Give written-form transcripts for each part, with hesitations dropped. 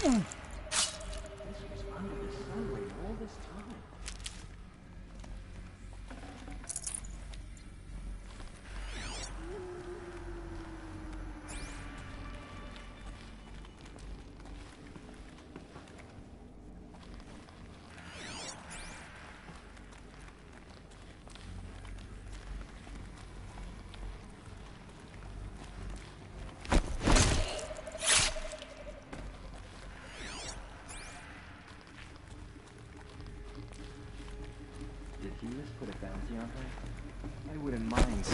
was under the sun ray all this time. Did Helis put a bounty on her? I wouldn't mind.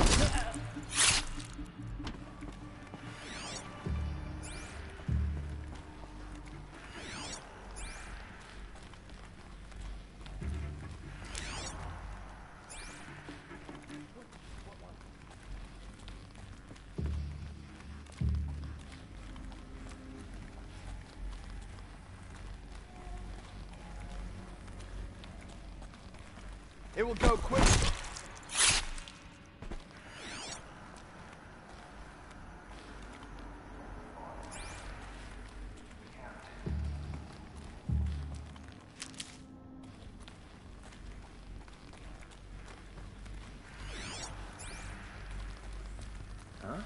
It will go quick. Huh?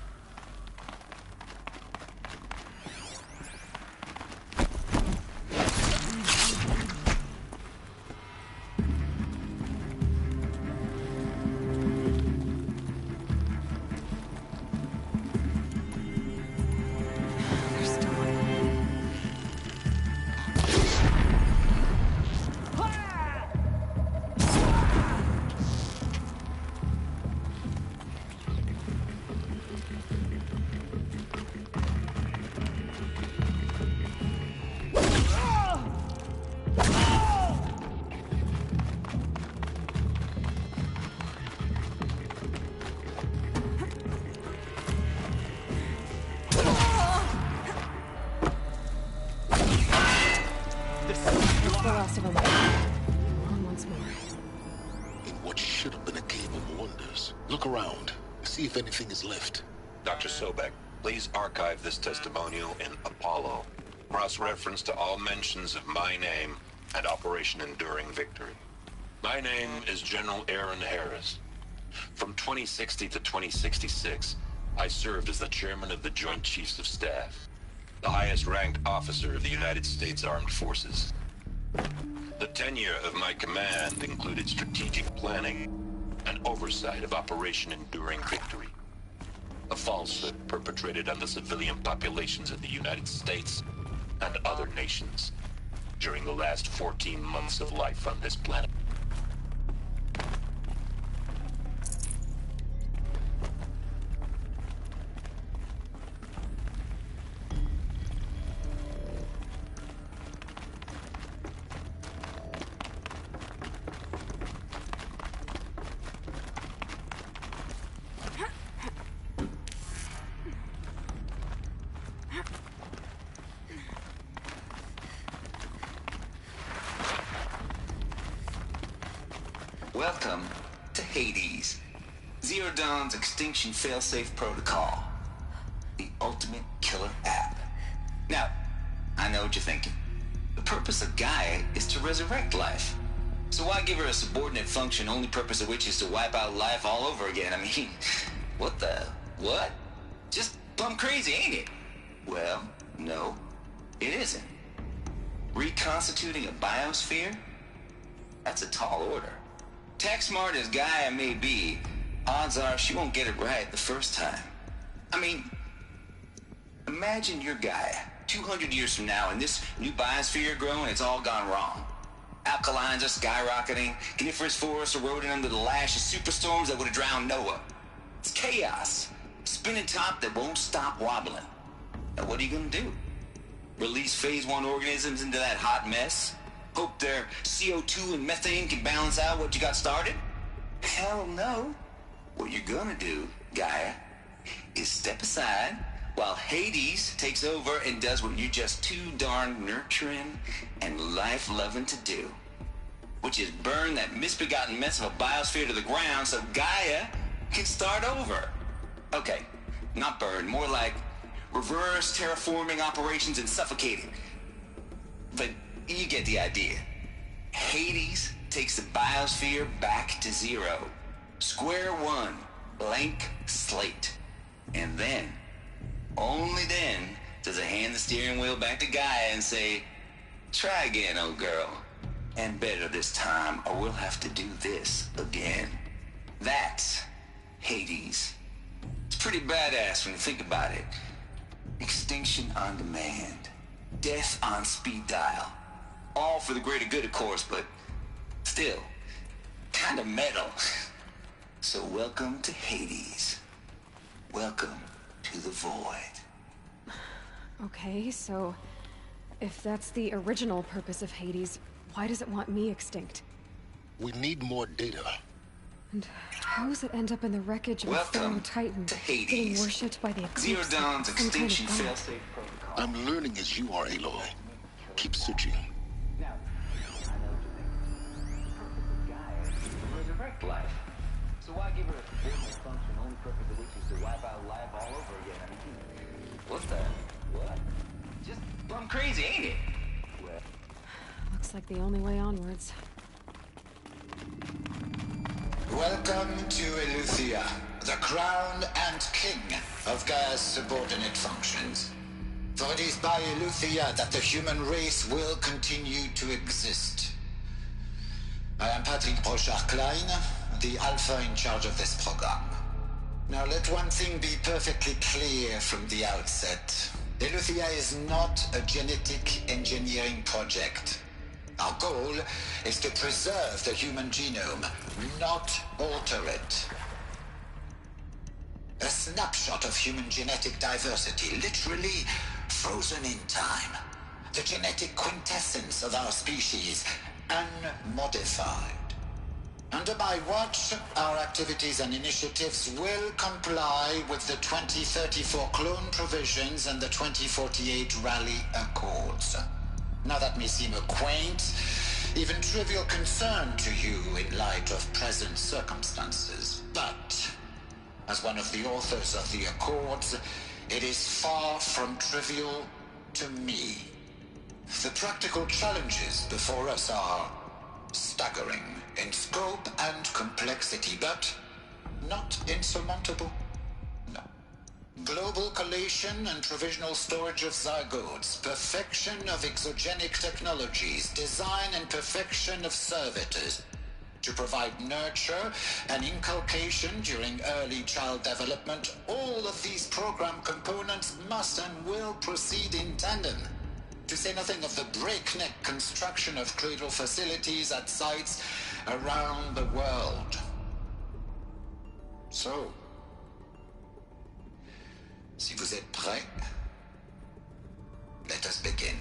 The last of them. On once more. In what should have been a cave of wonders. Look around. See if anything is left. Dr. Sobek, please archive this testimonial in Apollo. Cross-reference to all mentions of my name and Operation Enduring Victory. My name is General Aaron Harris. From 2060 to 2066, I served as the chairman of the Joint Chiefs of Staff, the highest-ranked officer of the United States Armed Forces. The tenure of my command included strategic planning and oversight of Operation Enduring Victory, a falsehood perpetrated on the civilian populations of the United States and other nations during the last 14 months of life on this planet. Welcome to Hades, Zero Dawn's extinction failsafe protocol, the ultimate killer app. Now, I know what you're thinking. The purpose of Gaia is to resurrect life. So why give her a subordinate function, only purpose of which is to wipe out life all over again? I mean, what? Just plumb crazy, ain't it? Well, no, it isn't. Reconstituting a biosphere? That's a tall order. Tech smart as Gaia may be, odds are she won't get it right the first time. I mean, imagine you're Gaia, 200 years from now, and this new biosphere growing, it's all gone wrong. Alkalines are skyrocketing, coniferous forests eroding under the lash of superstorms that would have drowned Noah. It's chaos, spinning top that won't stop wobbling. Now what are you gonna do? Release phase 1 organisms into that hot mess? Hope their CO2 and methane can balance out what you got started? Hell no. What you're gonna do, Gaia, is step aside while Hades takes over and does what you're just too darn nurturing and life-loving to do, which is burn that misbegotten mess of a biosphere to the ground so Gaia can start over. Okay, not burn, more like reverse terraforming operations and suffocating. But you get the idea. Hades takes the biosphere back to zero. Square one, blank slate. And then, only then, does it hand the steering wheel back to Gaia and say, try again, old girl. And better this time, or we'll have to do this again. That's Hades. It's pretty badass when you think about it. Extinction on demand. Death on speed dial. All for the greater good, of course, but still, kind of metal. So welcome to Hades. Welcome to the void. Okay, so if that's the original purpose of Hades, why does it want me extinct? We need more data. And how does it end up in the wreckage of a Pharaoh Welcome Titan, to getting Hades. worshipped by the Zero Eclipse? Dawn's Some kind of extinction god. failsafe protocol. I'm learning as you are, Aloy. Keep searching. Now, I know what you think. The purpose of Gaia is to resurrect life. So why give her a business function only purpose of which is to wipe out life all over again? I mean, What the? What? Just plumb crazy, ain't it? well, Looks like the only way onwards. Welcome to Eleuthia, the crown and king of Gaia's subordinate functions. For it is by Eleuthia that the human race will continue to exist. I am Patrick Brochard-Klein, the Alpha in charge of this program. Now let one thing be perfectly clear from the outset. Eleuthia is not a genetic engineering project. Our goal is to preserve the human genome, not alter it. A snapshot of human genetic diversity, literally frozen in time. The genetic quintessence of our species, unmodified. Under my watch, our activities and initiatives will comply with the 2034 clone provisions and the 2048 Raleigh Accords. Now that may seem a quaint, even trivial concern to you in light of present circumstances, but as one of the authors of the Accords, it is far from trivial to me. The practical challenges before us are staggering in scope and complexity, but not insurmountable. No. Global collation and provisional storage of zygotes, perfection of exogenic technologies, design and perfection of servitors to provide nurture and inculcation during early child development. All of these program components must and will proceed in tandem. To say nothing of the breakneck construction of cradle facilities at sites around the world. So, si vous êtes prêts, let us begin.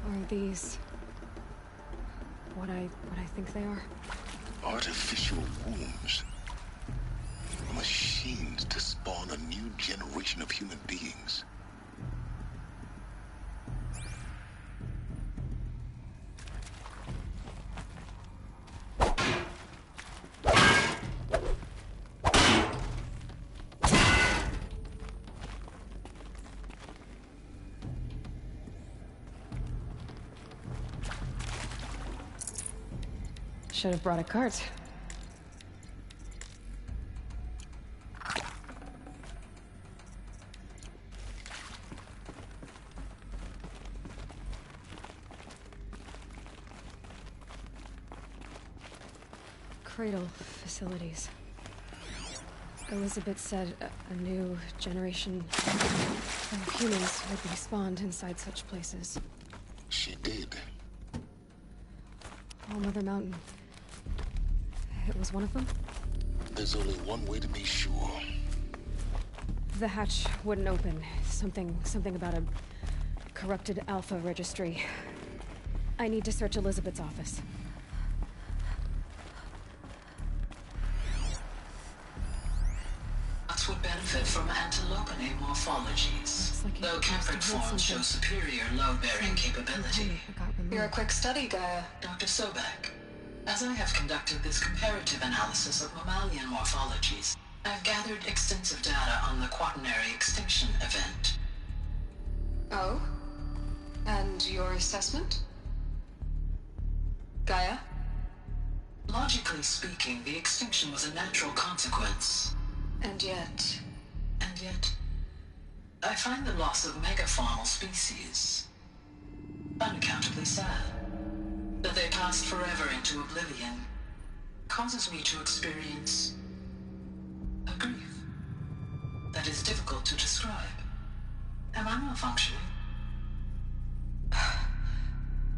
Are these what I think they are? Artificial wombs. Machines to spawn a new generation of human beings. Should have brought a cart. Cradle facilities. Elizabeth said a new generation of humans would be spawned inside such places. She did. All Mother Mountain. It was one of them? There's only one way to be sure. The hatch wouldn't open. Something about a corrupted Alpha registry. I need to search Elizabeth's office. Nuts would benefit from antilopinate morphologies, like though it Kempered must have heard forms show something. superior load-bearing capability. I got removed. You're a quick study, Gaia. Dr. Sobek, As I have conducted this comparative analysis of mammalian morphologies, I've gathered extensive data on the Quaternary extinction event. Oh? And your assessment? Gaia? Logically speaking, the extinction was a natural consequence. And yet... And yet, I find the loss of megafaunal species unaccountably sad. That they passed forever into oblivion causes me to experience a grief that is difficult to describe. Am I malfunctioning?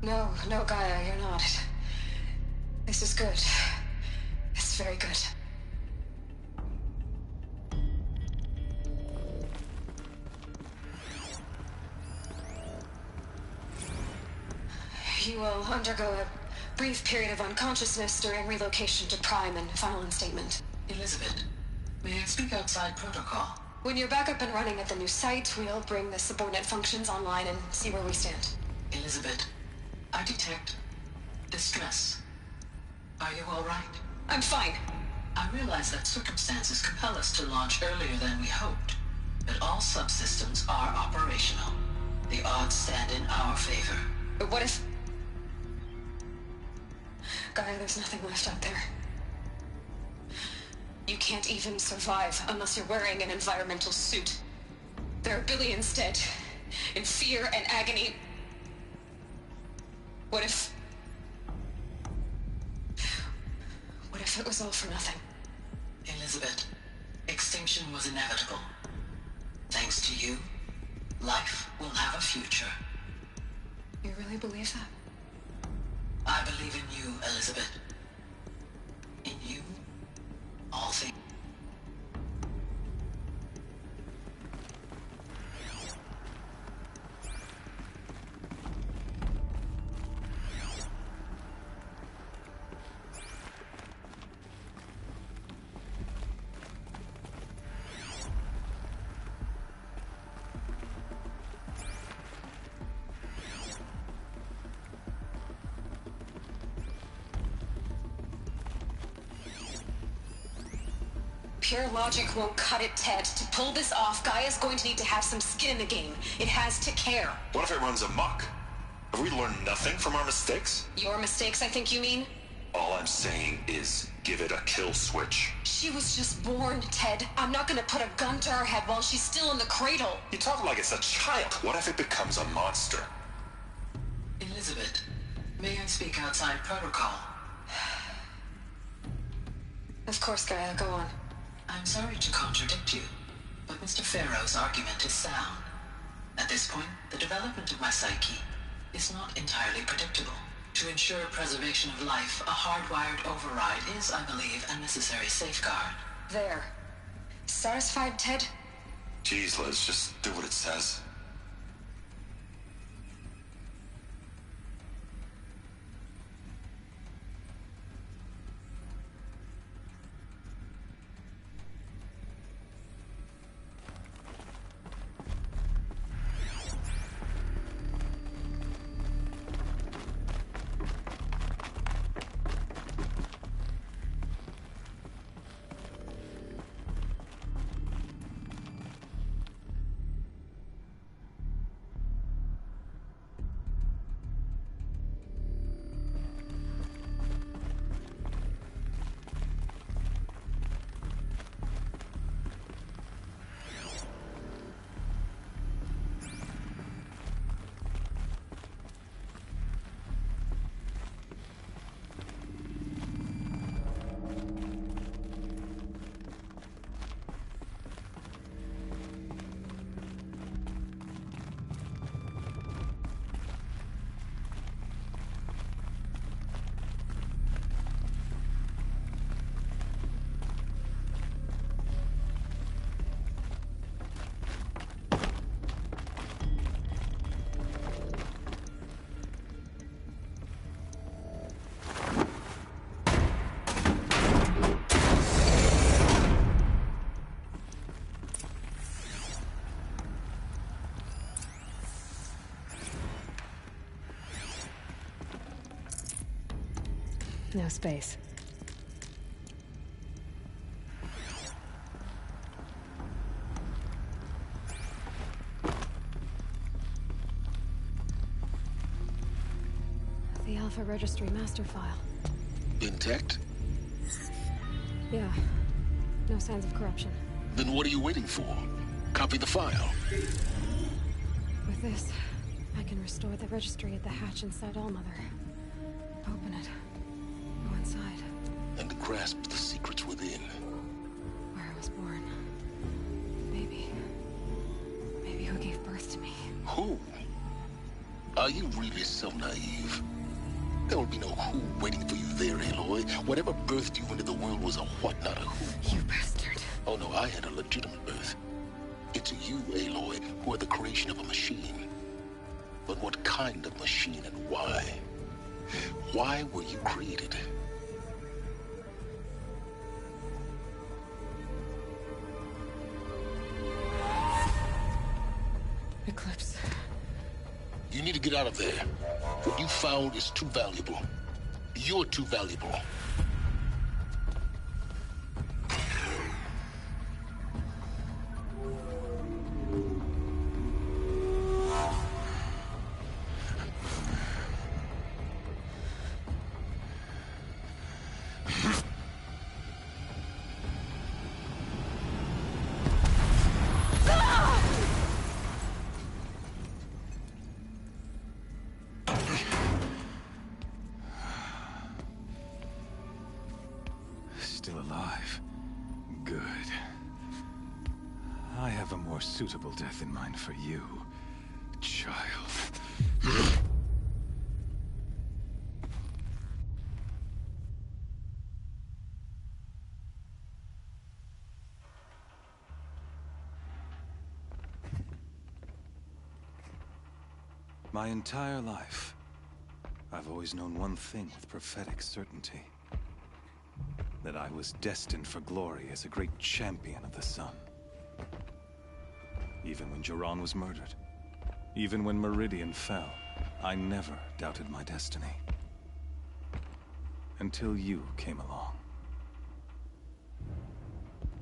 No, Gaia, you're not. This is good. It's very good. You will undergo a brief period of unconsciousness during relocation to Prime and final instatement. Elizabeth, may I speak outside protocol? When you're back up and running at the new site, we'll bring the subordinate functions online and see where we stand. Elizabeth, I detect distress. Are you all right? I'm fine. I realize that circumstances compel us to launch earlier than we hoped, but all subsystems are operational. The odds stand in our favor. But what if... Gaia, there's nothing left out there. You can't even survive unless you're wearing an environmental suit. There are billions dead, in fear and agony. What if it was all for nothing? Elizabeth, extinction was inevitable. Thanks to you, life will have a future. You really believe that? I believe in you, Elizabeth. In you, all things. Pure logic won't cut it, Ted. To pull this off, Gaia's going to need to have some skin in the game. It has to care. What if it runs amok? Have we learned nothing from our mistakes? Your mistakes, I think you mean? All I'm saying is give it a kill switch. She was just born, Ted. I'm not gonna put a gun to her head while she's still in the cradle. You talk like it's a child. What if it becomes a monster? Elizabeth, may I speak outside protocol? Of course, Gaia, go on. I'm sorry to contradict you, but Mr. Farrow's argument is sound. At this point, the development of my psyche is not entirely predictable. To ensure preservation of life, a hardwired override is, I believe, a necessary safeguard. There. Satisfied, Ted? Jeez, Liz, just do what it says. No space. The Alpha Registry master file. Intact? Yeah. No signs of corruption. Then what are you waiting for? Copy the file. With this, I can restore the registry at the hatch inside Allmother. Open it. Go inside. And grasp the secrets within. Where I was born. Maybe who gave birth to me. Who? Are you really so naive? There will be no who waiting for you there, Aloy. Whatever birthed you into the world was a what, not a who. You bastard. Oh no, I had a legitimate birth. It's you, Aloy, who are the creation of a machine. But what kind of machine and why? Why were you created? Eclipse. You need to get out of there. What you found is too valuable. You're too valuable. Still alive. Good. I have a more suitable death in mind for you, child. My entire life, I've always known one thing with prophetic certainty. That I was destined for glory as a great champion of the sun. Even when Jiran was murdered, even when Meridian fell, I never doubted my destiny. Until you came along.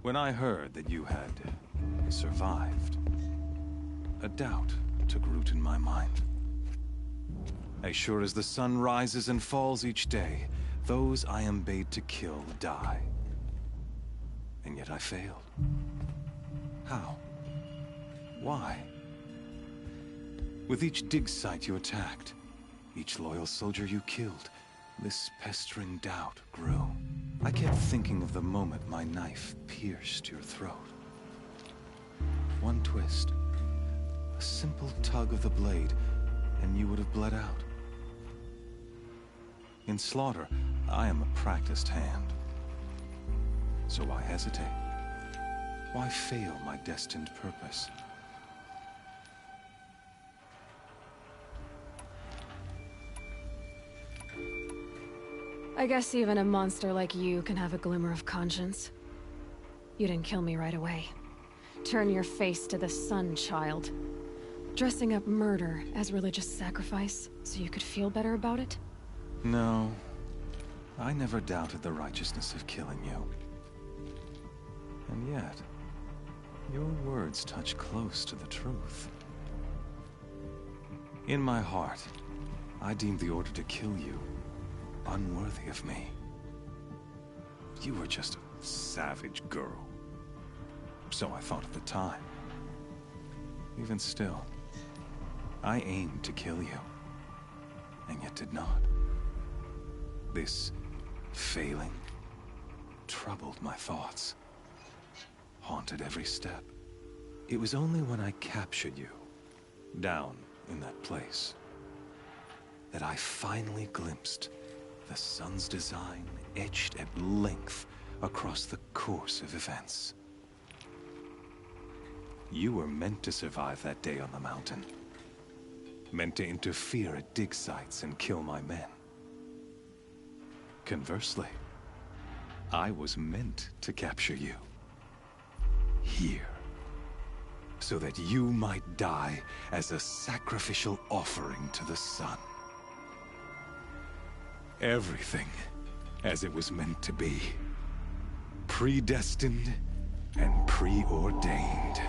When I heard that you had survived, a doubt took root in my mind. As sure as the sun rises and falls each day, those I am bade to kill die. And yet I failed. How? Why? With each dig site you attacked, each loyal soldier you killed, this pestering doubt grew. I kept thinking of the moment my knife pierced your throat. One twist, a simple tug of the blade, and you would have bled out. In slaughter, I am a practiced hand. So why hesitate? Why fail my destined purpose? I guess even a monster like you can have a glimmer of conscience. You didn't kill me right away. Turn your face to the sun, child. Dressing up murder as religious sacrifice so you could feel better about it? No. I never doubted the righteousness of killing you. And yet, your words touch close to the truth. In my heart, I deemed the order to kill you unworthy of me. You were just a savage girl. So I thought at the time. Even still, I aimed to kill you, and yet did not. This failing troubled my thoughts, haunted every step. It was only when I captured you, down in that place, that I finally glimpsed the sun's design etched at length across the course of events. You were meant to survive that day on the mountain. Meant to interfere at dig sites and kill my men. Conversely, I was meant to capture you. Here. So that you might die as a sacrificial offering to the sun. Everything as it was meant to be. Predestined and preordained.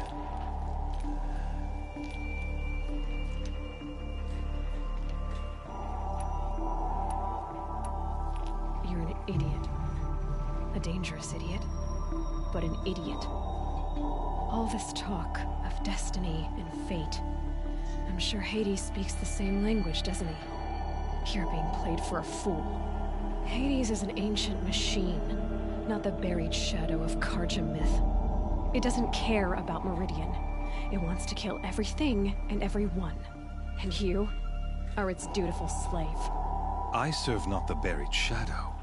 You're an idiot. A dangerous idiot, but an idiot. All this talk of destiny and fate. I'm sure Hades speaks the same language, doesn't he? You're being played for a fool. Hades is an ancient machine, not the buried shadow of Carja myth. It doesn't care about Meridian. It wants to kill everything and everyone. And you are its dutiful slave. I serve not the buried shadow,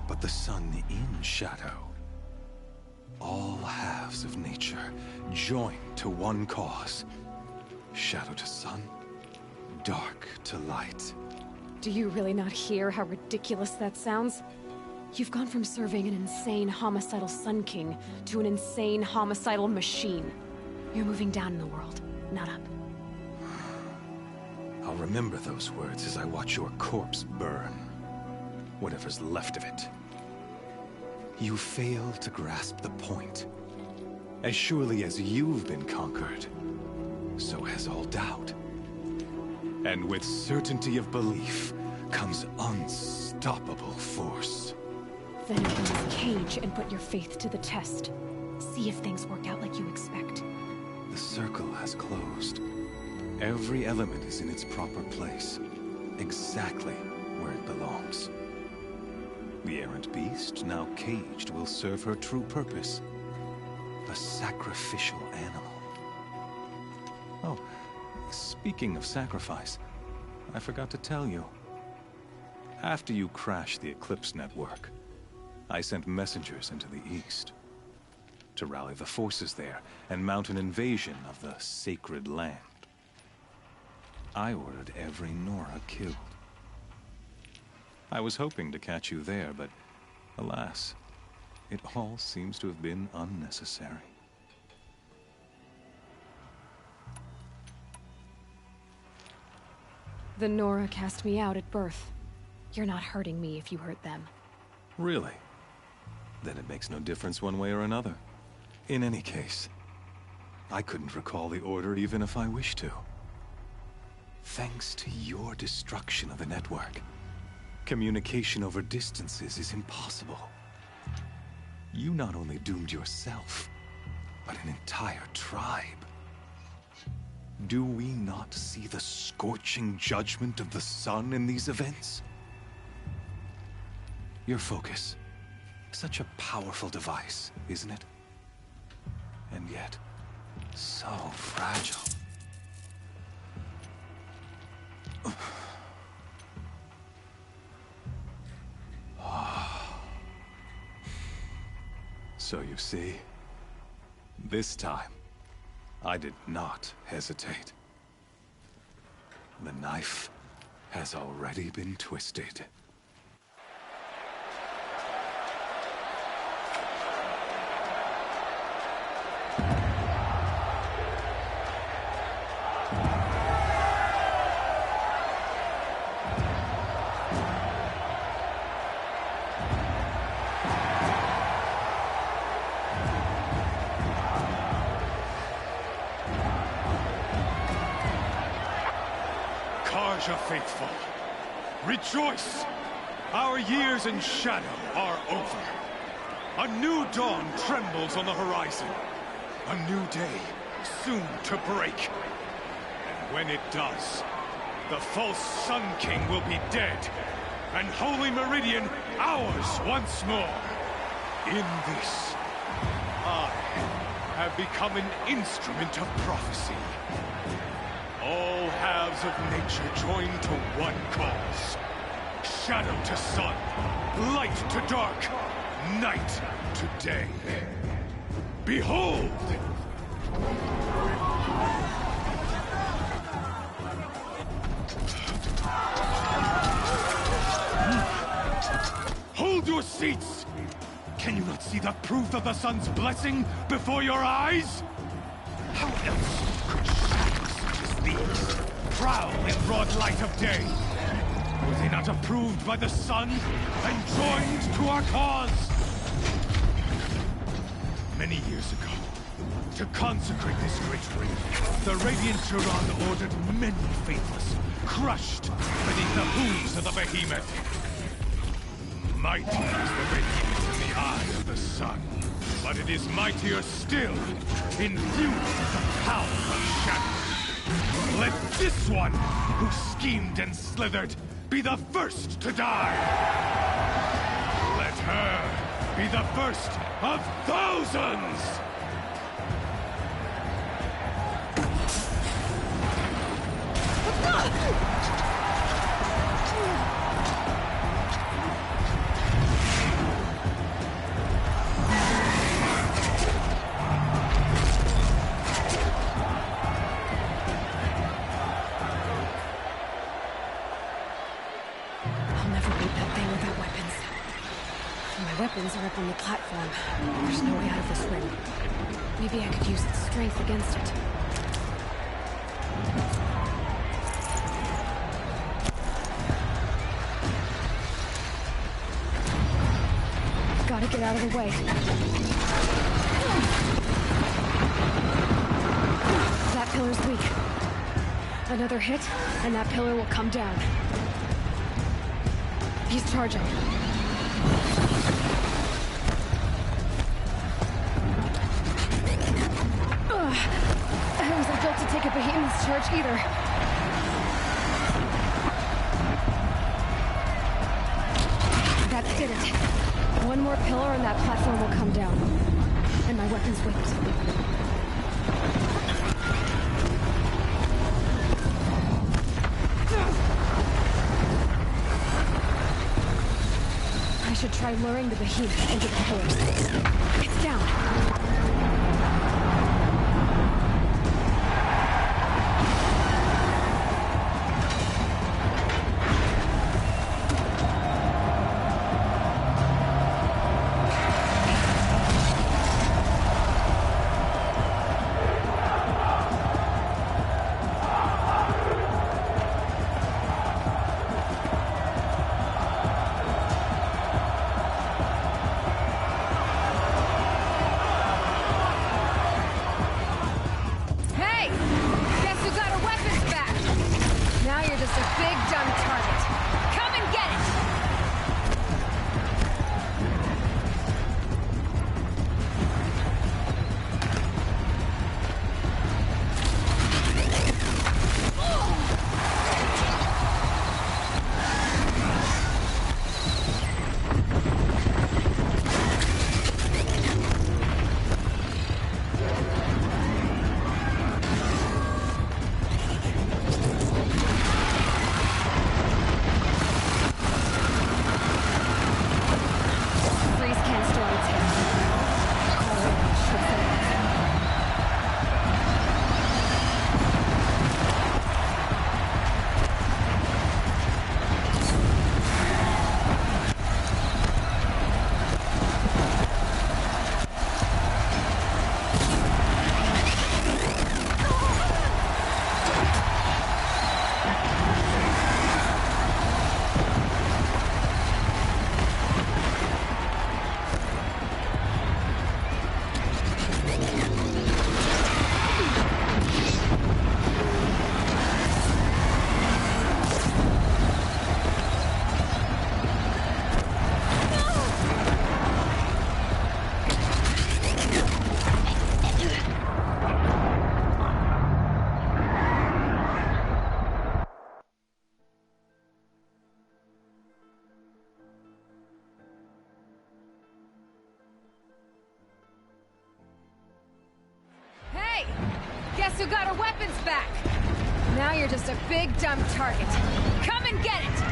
but the sun in shadow. All halves of nature joined to one cause. Shadow to sun, dark to light. Do you really not hear how ridiculous that sounds? You've gone from serving an insane homicidal Sun King to an insane homicidal machine. You're moving down in the world, not up. I'll remember those words as I watch your corpse burn. Whatever's left of it. You fail to grasp the point. As surely as you've been conquered, so has all doubt. And with certainty of belief comes unstoppable force. Then open this cage and put your faith to the test. See if things work out like you expect. The circle has closed. Every element is in its proper place, exactly where it belongs. The errant beast, now caged, will serve her true purpose. A sacrificial animal. Oh, speaking of sacrifice, I forgot to tell you. After you crashed the Eclipse network, I sent messengers into the east to rally the forces there and mount an invasion of the sacred land. I ordered every Nora killed. I was hoping to catch you there, but alas, it all seems to have been unnecessary. The Nora cast me out at birth. You're not hurting me if you hurt them. Really? Then it makes no difference one way or another. In any case, I couldn't recall the order even if I wished to. Thanks to your destruction of the network, communication over distances is impossible. You not only doomed yourself, but an entire tribe. Do we not see the scorching judgment of the sun in these events? Your focus. Such a powerful device, isn't it? And yet, so fragile. So you see, this time, I did not hesitate. The knife has already been twisted. Carja faithful, rejoice! Our years in shadow are over. A new dawn trembles on the horizon. A new day soon to break. And when it does, the false Sun King will be dead, and Holy Meridian ours once more. In this, I have become an instrument of prophecy. All halves of nature join to one cause. Shadow to sun, light to dark, night to day. Behold! Hold your seats! Can you not see the proof of the sun's blessing before your eyes? How else could shadows such as these prowl in broad light of day? Were they not approved by the sun and joined to our cause? Many years ago, to consecrate this great ring, the Radiant Turan ordered many faithless, crushed beneath the hooves of the behemoth. Mighty is the radiance in the eye of the sun, but it is mightier still, infused with the power of shadow. Let this one, who schemed and slithered, be the first to die! Let her be the first of thousands! Weapons are up on the platform. There's no way out of this ring. Maybe I could use its strength against it. Gotta get out of the way. That pillar's weak. Another hit, and that pillar will come down. He's charging. I wasn't built to take a behemoth's charge either. That did it. One more pillar and that platform will come down. And my weapon's whipped. I should try luring the behemoth into the pillars. It's down. Guess who got our weapons back? Now you're just a big dumb target. Come and get it!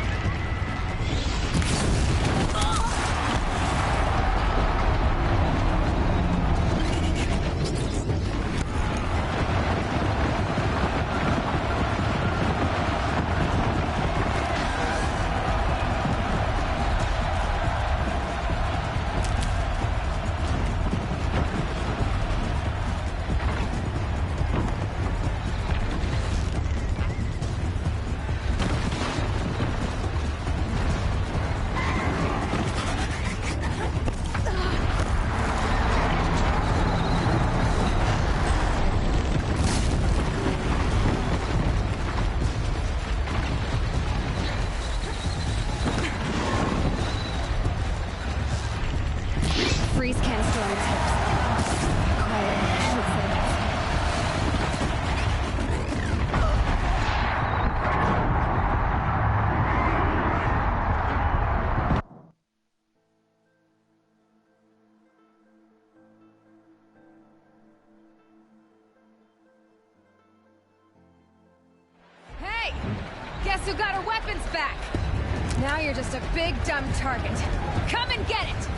Now you're just a big dumb target. Come and get it!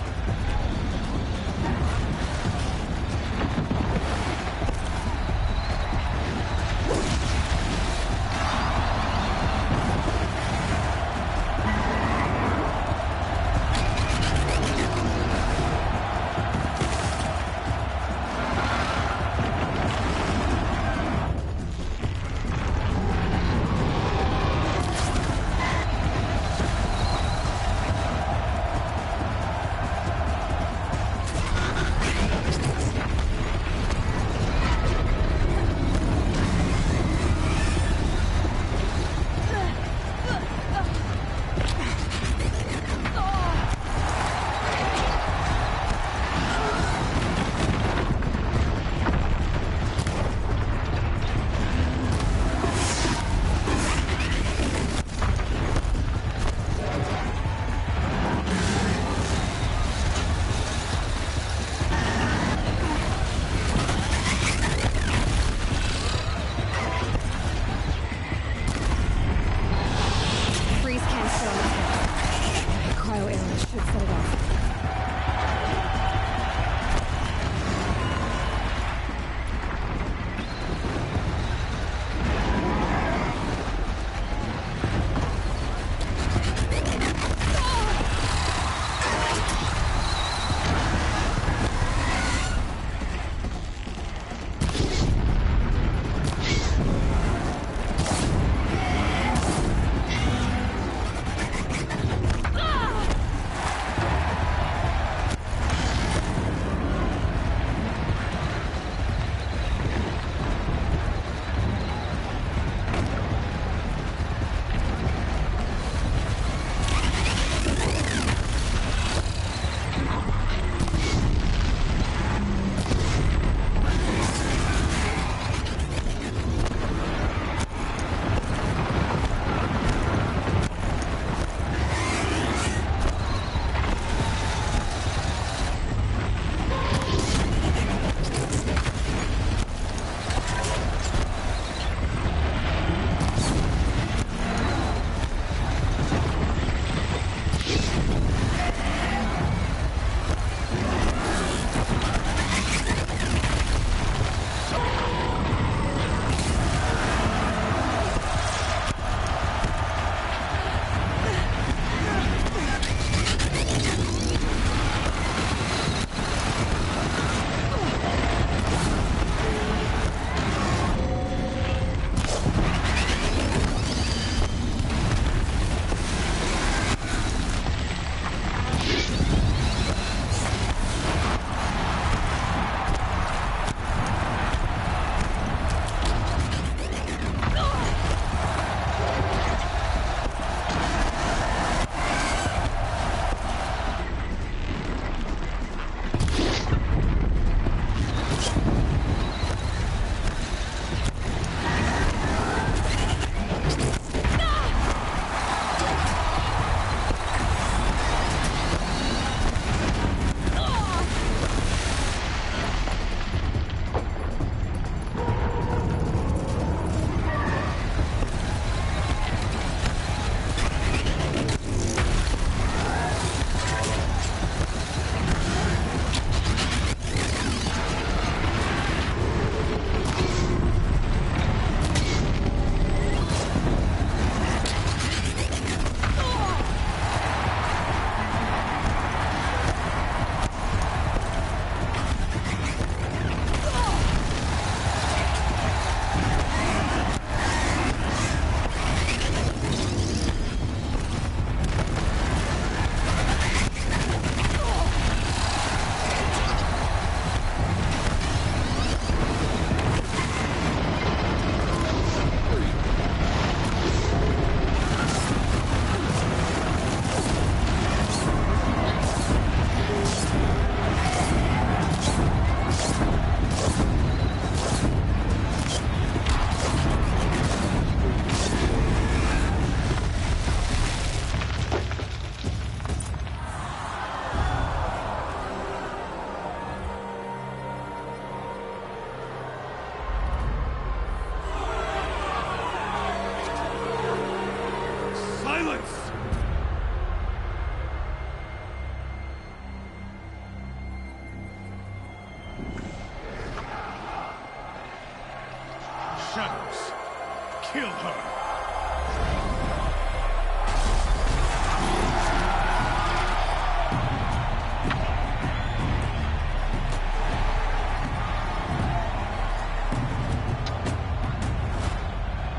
kill her!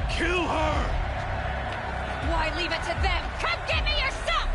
Kill her! Why leave it to them? Come get me your stuff!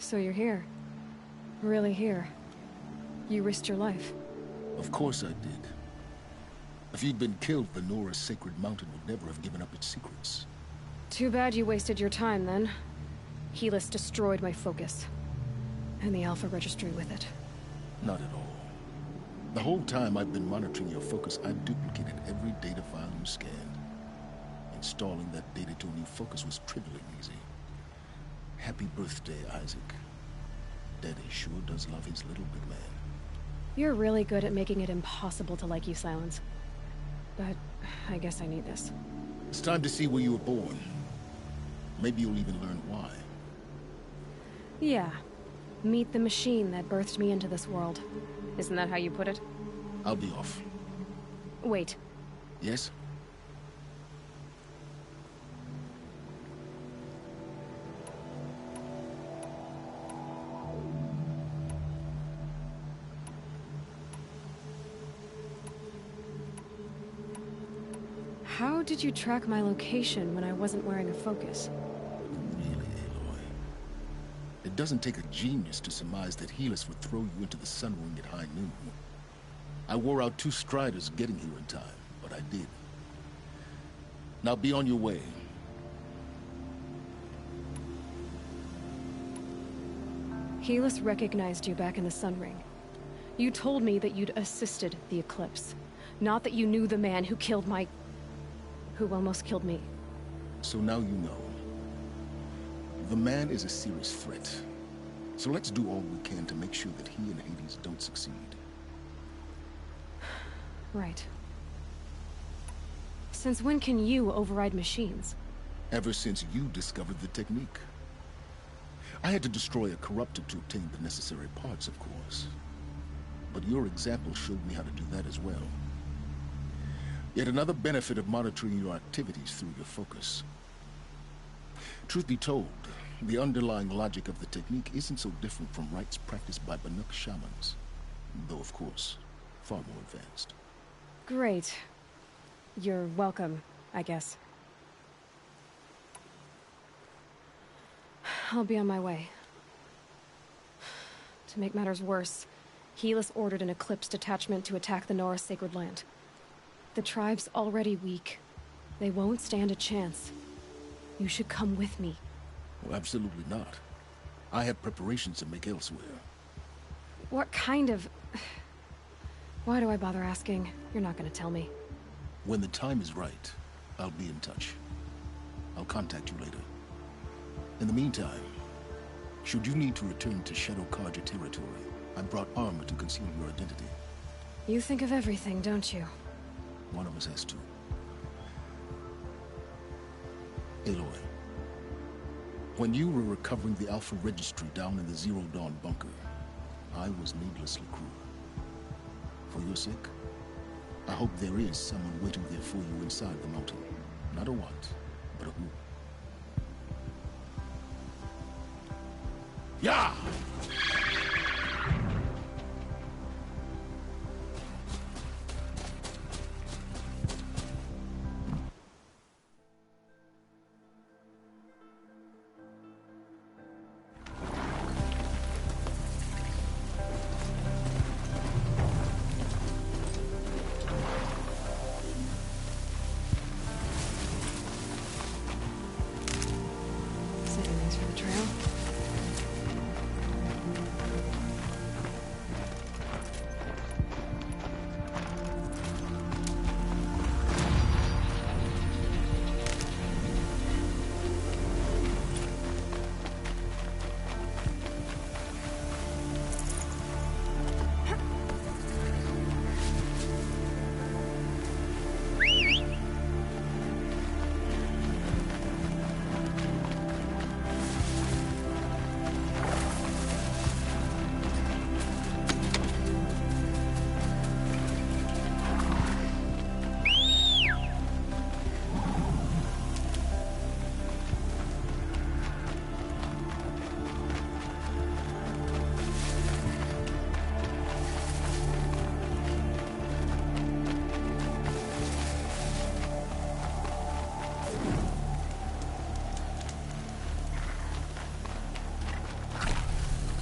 So you're here. Really here. You risked your life. Of course I did. If you'd been killed, the Nora's Sacred Mountain would never have given up its secrets. Too bad you wasted your time, then. Helis destroyed my focus. And the Alpha Registry with it. Not at all. The whole time I've been monitoring your focus, I've duplicated every data file you scanned. Installing that data to a new focus was trivially easy. Happy birthday, Isaac. Daddy sure does love his little big man. You're really good at making it impossible to like you, Silence. But I guess I need this. It's time to see where you were born. Maybe you'll even learn why. Yeah. Meet the machine that birthed me into this world. Isn't that how you put it? I'll be off. Wait. Yes? How did you track my location when I wasn't wearing a focus? Really, Aloy? It doesn't take a genius to surmise that Helis would throw you into the Sun Ring at high noon. I wore out 2 striders getting here in time, but I did. Now be on your way. Helis recognized you back in the Sun Ring. You told me that you'd assisted the Eclipse. Not that you knew the man who killed my... who almost killed me. So now you know. The man is a serious threat. So let's do all we can to make sure that he and Hades don't succeed. Right. Since when can you override machines? Ever since you discovered the technique. I had to destroy a corruptor to obtain the necessary parts, of course. But your example showed me how to do that as well. Yet another benefit of monitoring your activities through your focus. Truth be told, the underlying logic of the technique isn't so different from rites practiced by Banuk shamans. Though, of course, far more advanced. Great. You're welcome, I guess. I'll be on my way. To make matters worse, Helis ordered an Eclipse detachment to attack the Nora Sacred Land. The tribe's already weak. They won't stand a chance. You should come with me. Well, absolutely not. I have preparations to make elsewhere. What kind of... Why do I bother asking? You're not gonna tell me. When the time is right, I'll be in touch. I'll contact you later. In the meantime, should you need to return to Shadow Carja territory, I brought armor to conceal your identity. You think of everything, don't you? One of us has to. Aloy, when you were recovering the Alpha Registry down in the Zero Dawn bunker, I was needlessly cruel. For your sake, I hope there is someone waiting there for you inside the mountain. Not a what, but a who. Yeah! Saving these for the trail.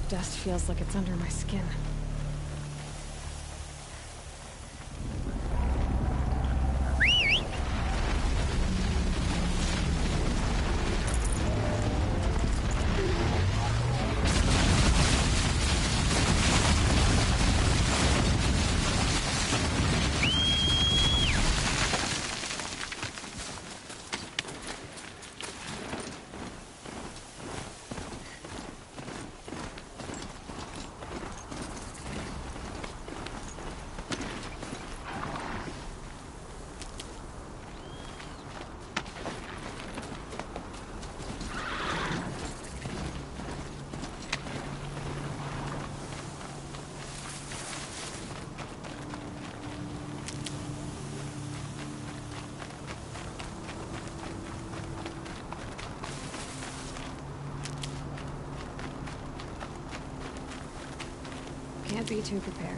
Dust feels like it's under my skin. Can't be too prepared.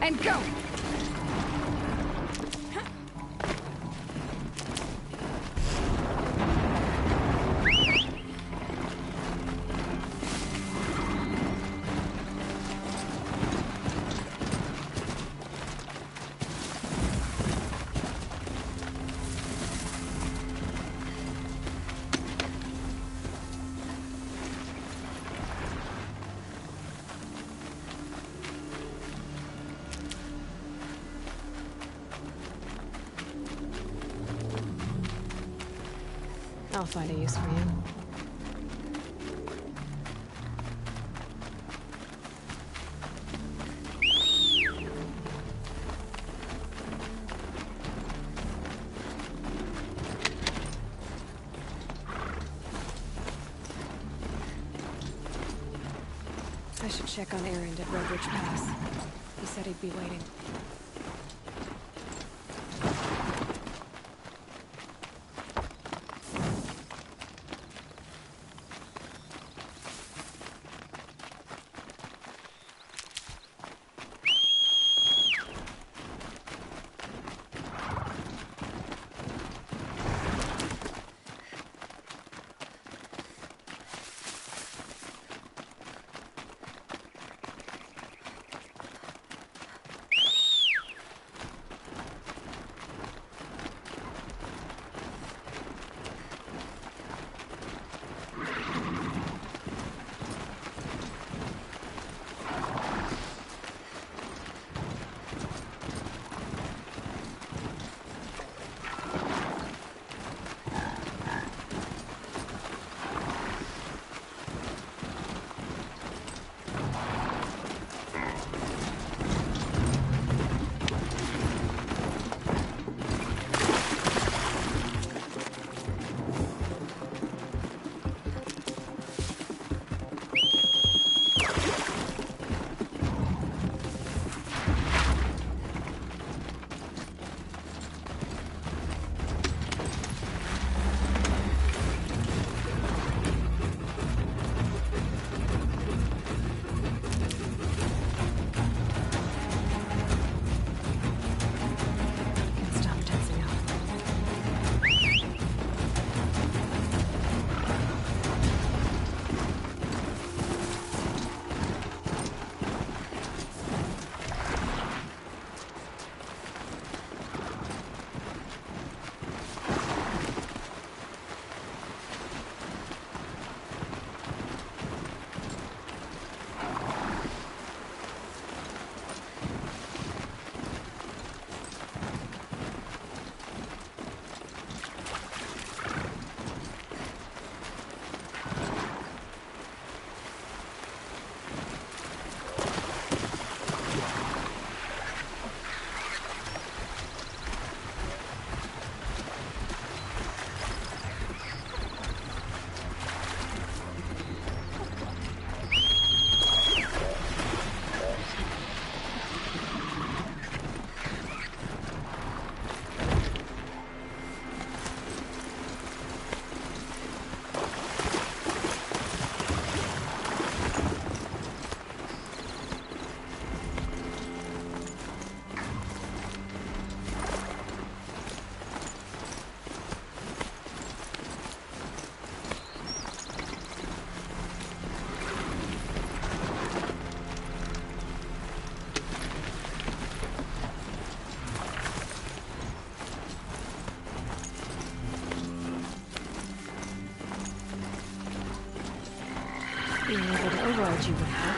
And go! I'll find a use for you. I should check on Erend at Red Ridge Pass. He said he'd be waiting. Being able to override you would help.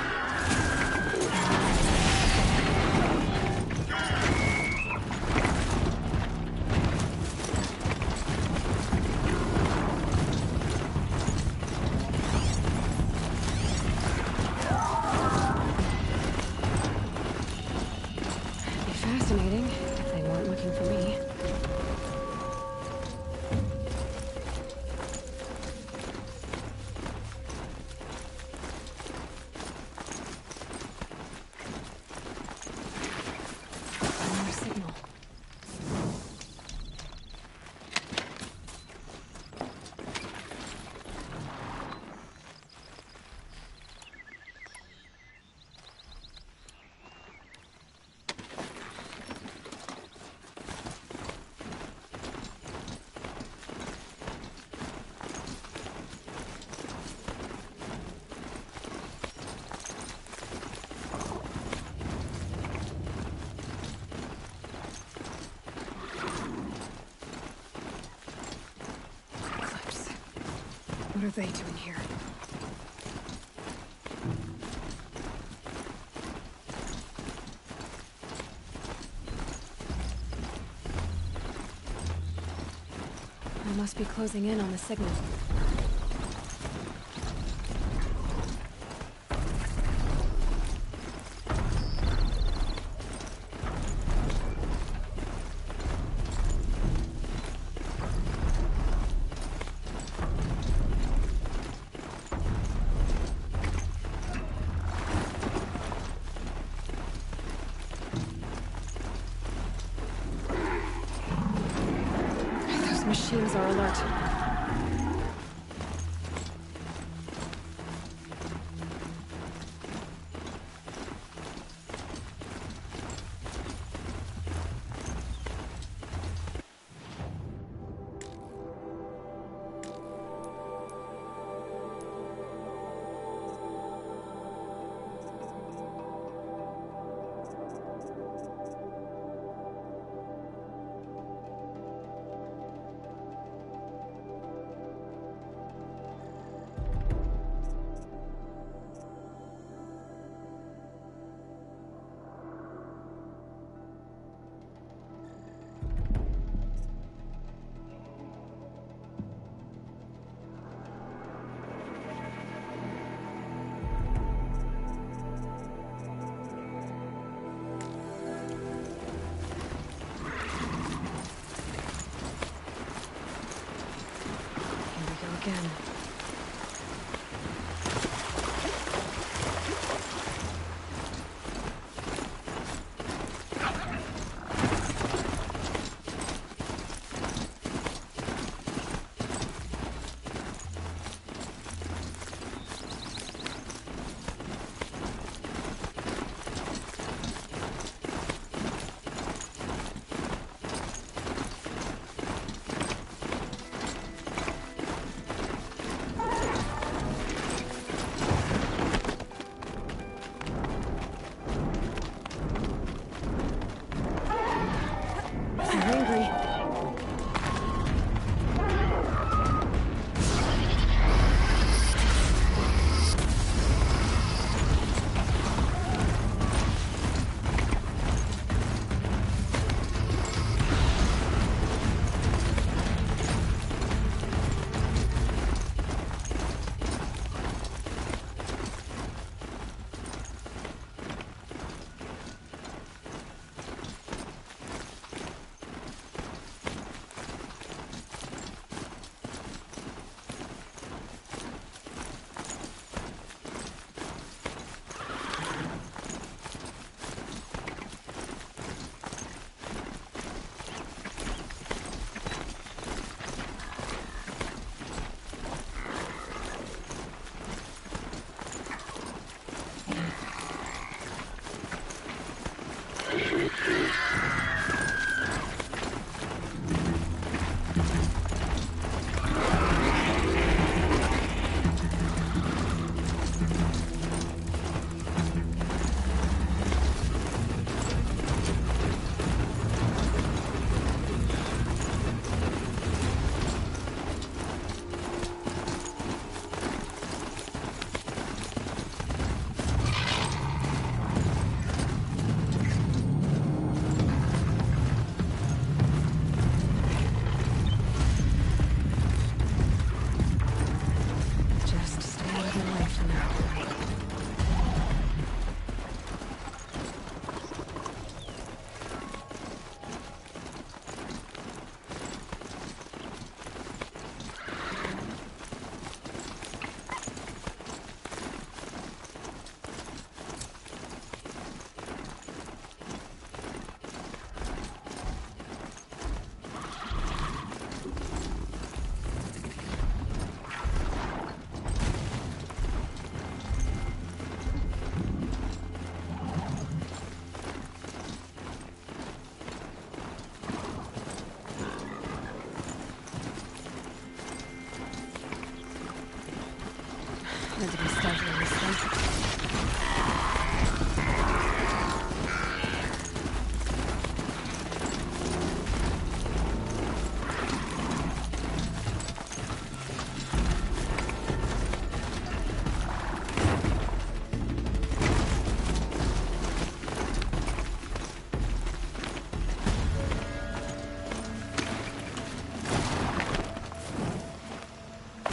Be fascinating if they weren't looking for me. What are they doing here? I must be closing in on the signal. Machines are alert. Again.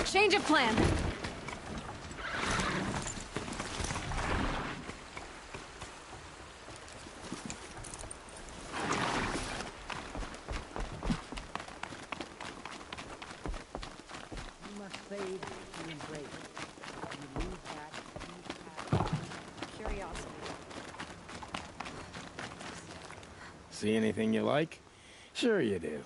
Change of plan. You must fade to embrace. You lose that Curiosity. See anything you like? Sure you do.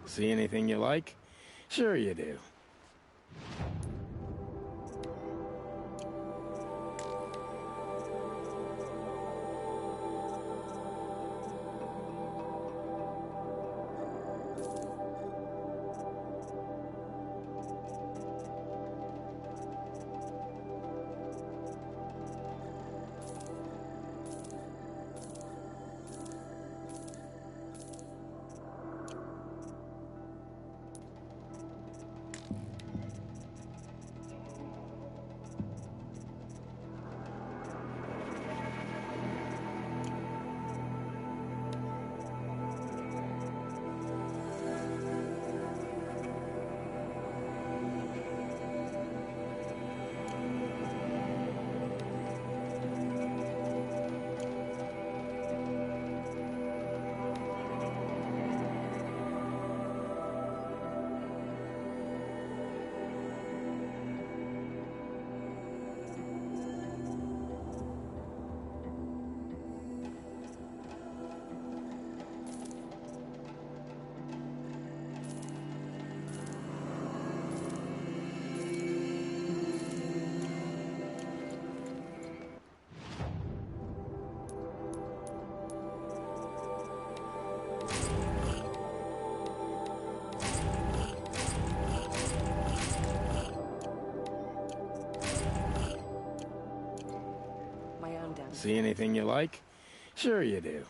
See anything you like? Sure you do. rundown. See anything you like? Sure you do.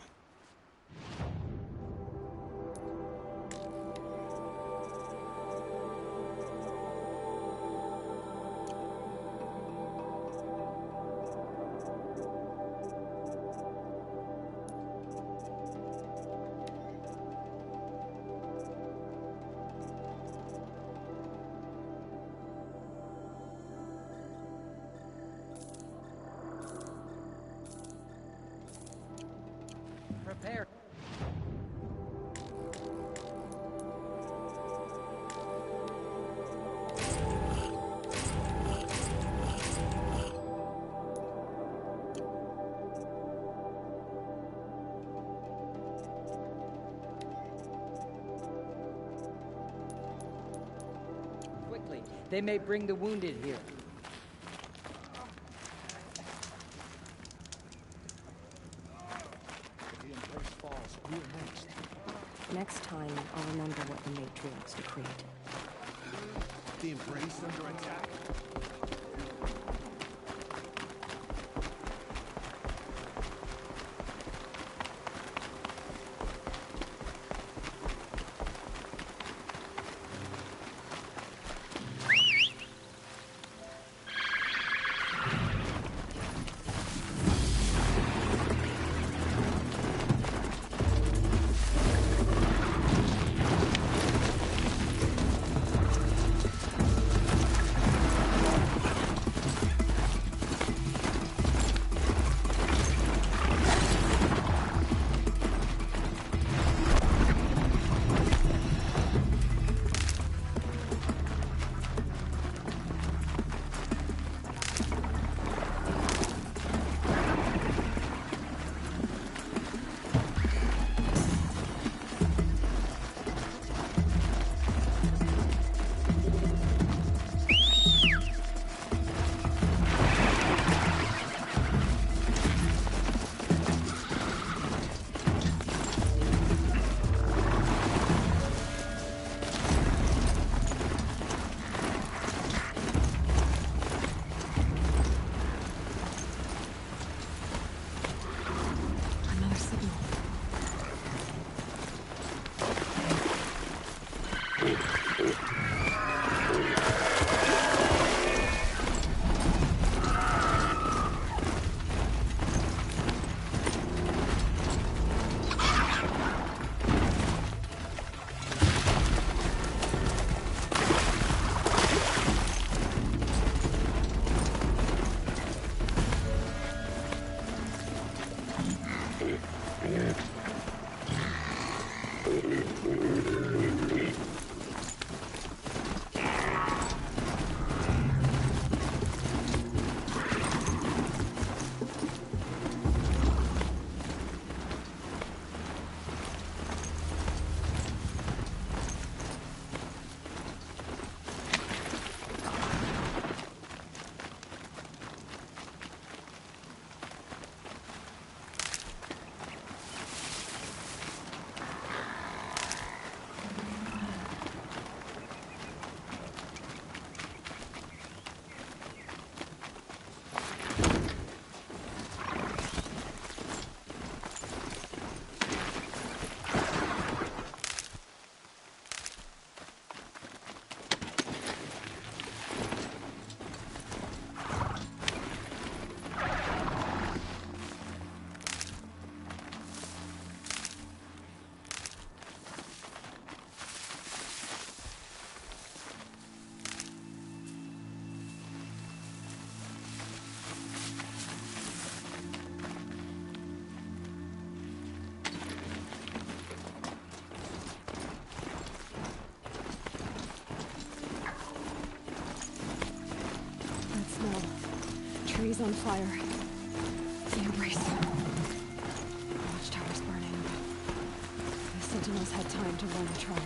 Prepare. Quickly, they may bring the wounded here. Next time, I'll remember what the Matriarchs decreed. The Embrace under attack? Trees on fire. The Embrace. Watchtower's burning. The Sentinels had time to run the trap.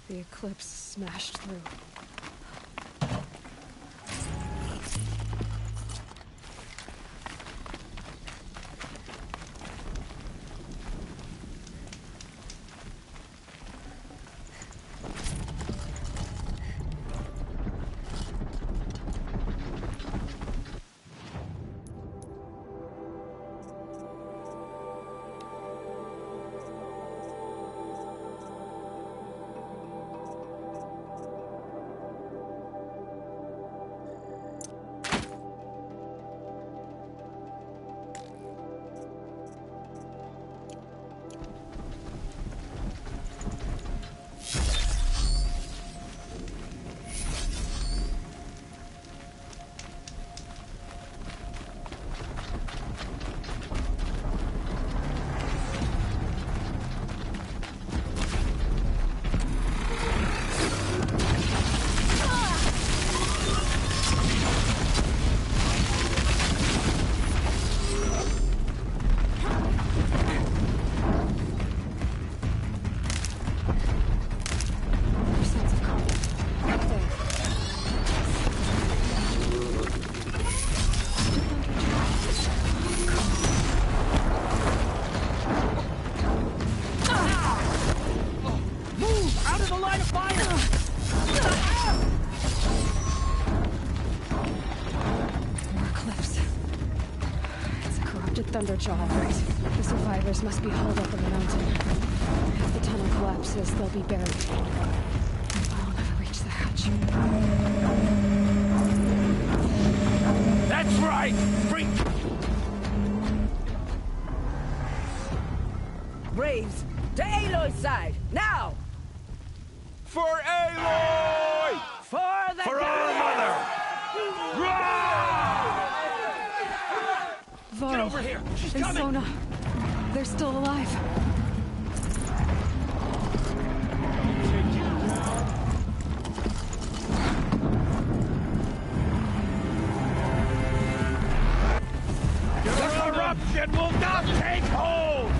The eclipse smashed through. Thunderjaw, right? The survivors must be holed up in the mountain. If the tunnel collapses, they'll be buried. I'll never reach the hatch. That's right! Freak! Braves, to Aloy's side, now! For Aloy! For the For our mother! Varl, Get over here! She's and coming! Sona, they're still alive. The corruption will not take hold!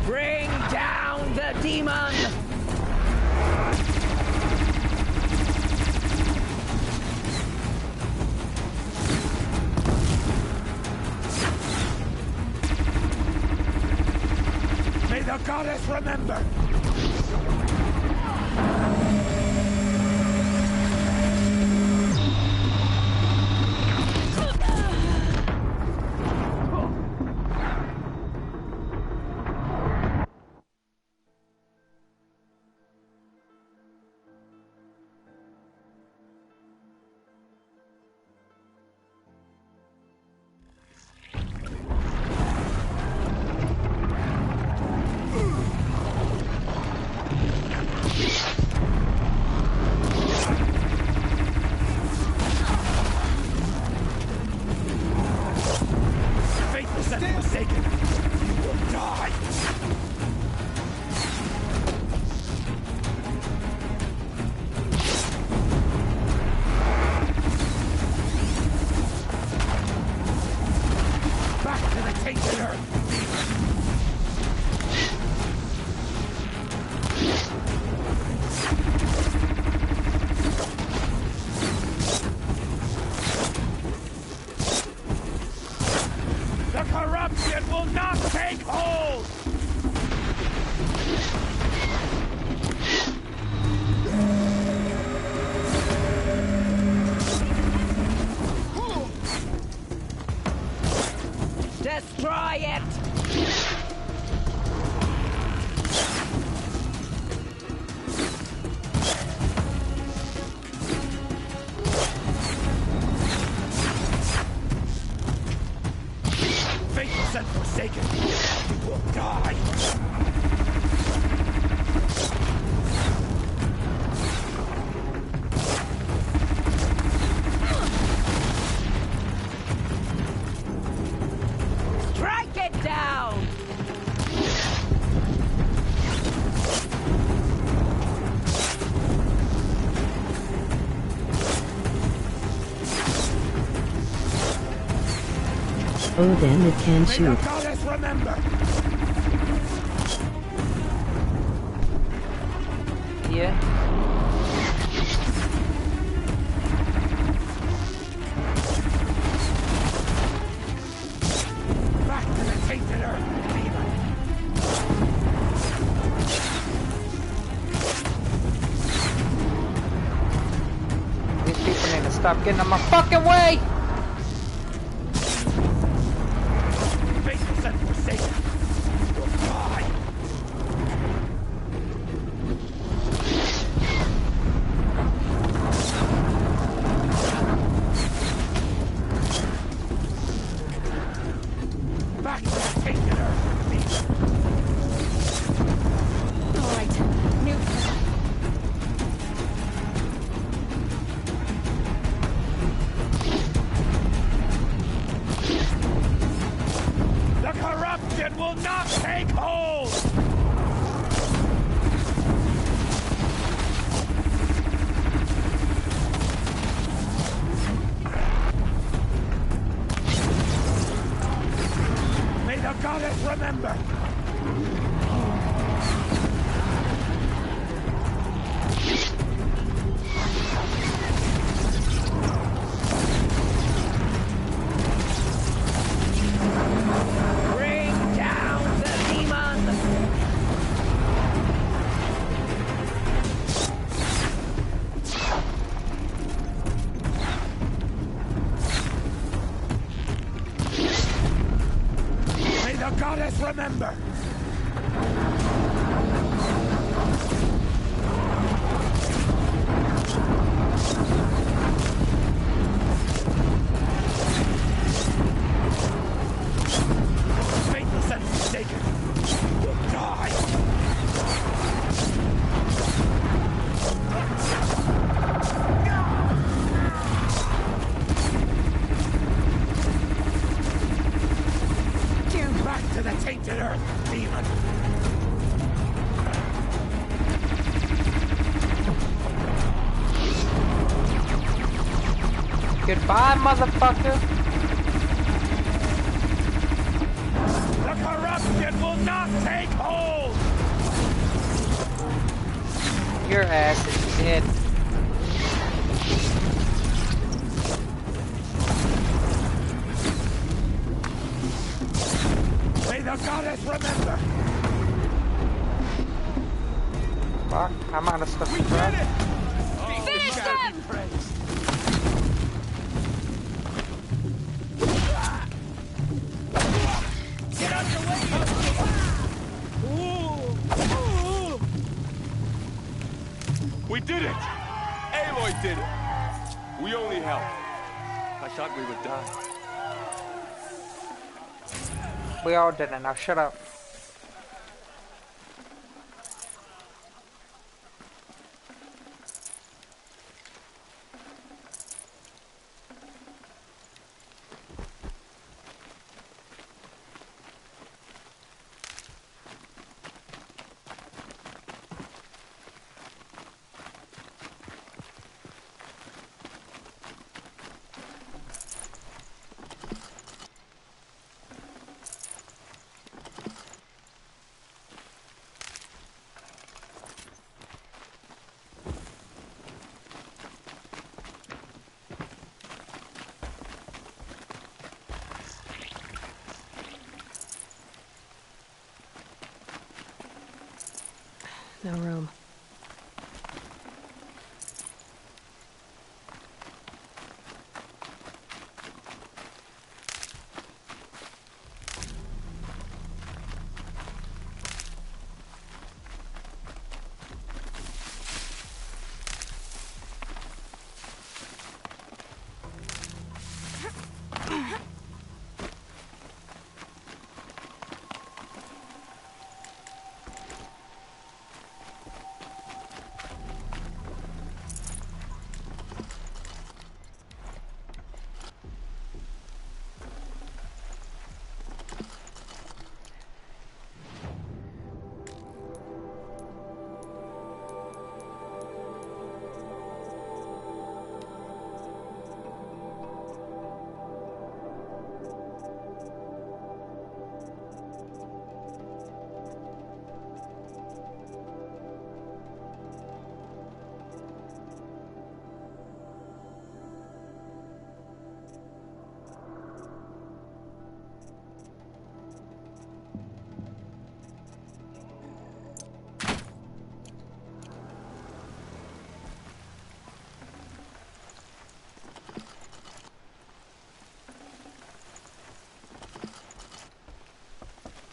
Bring down the demon! May the goddess remember! Destroy it! Faithless and forsaken, you will die! Oh, then it can May shoot. the goddess remember! Yeah. Back to the tainted earth, demon! These people need to stop getting in my fucking way! Faithless and forsaken! You'll die! Back to the tainted earth, demon! All right, neutral. The corruption will not take hold! May the goddess remember! Bring down the demon! May the goddess remember! Faithless and forsaken! Will die! Back to the tainted earth, demon! Goodbye, motherfucker! The corruption will not take hold! Your ass is dead. May the goddess remember! Fuck, I'm out of stuff to grab. Finish them! Get out the way! We did it! Aloy did it! We only helped. I thought we would die. We all did it, now shut up. No room.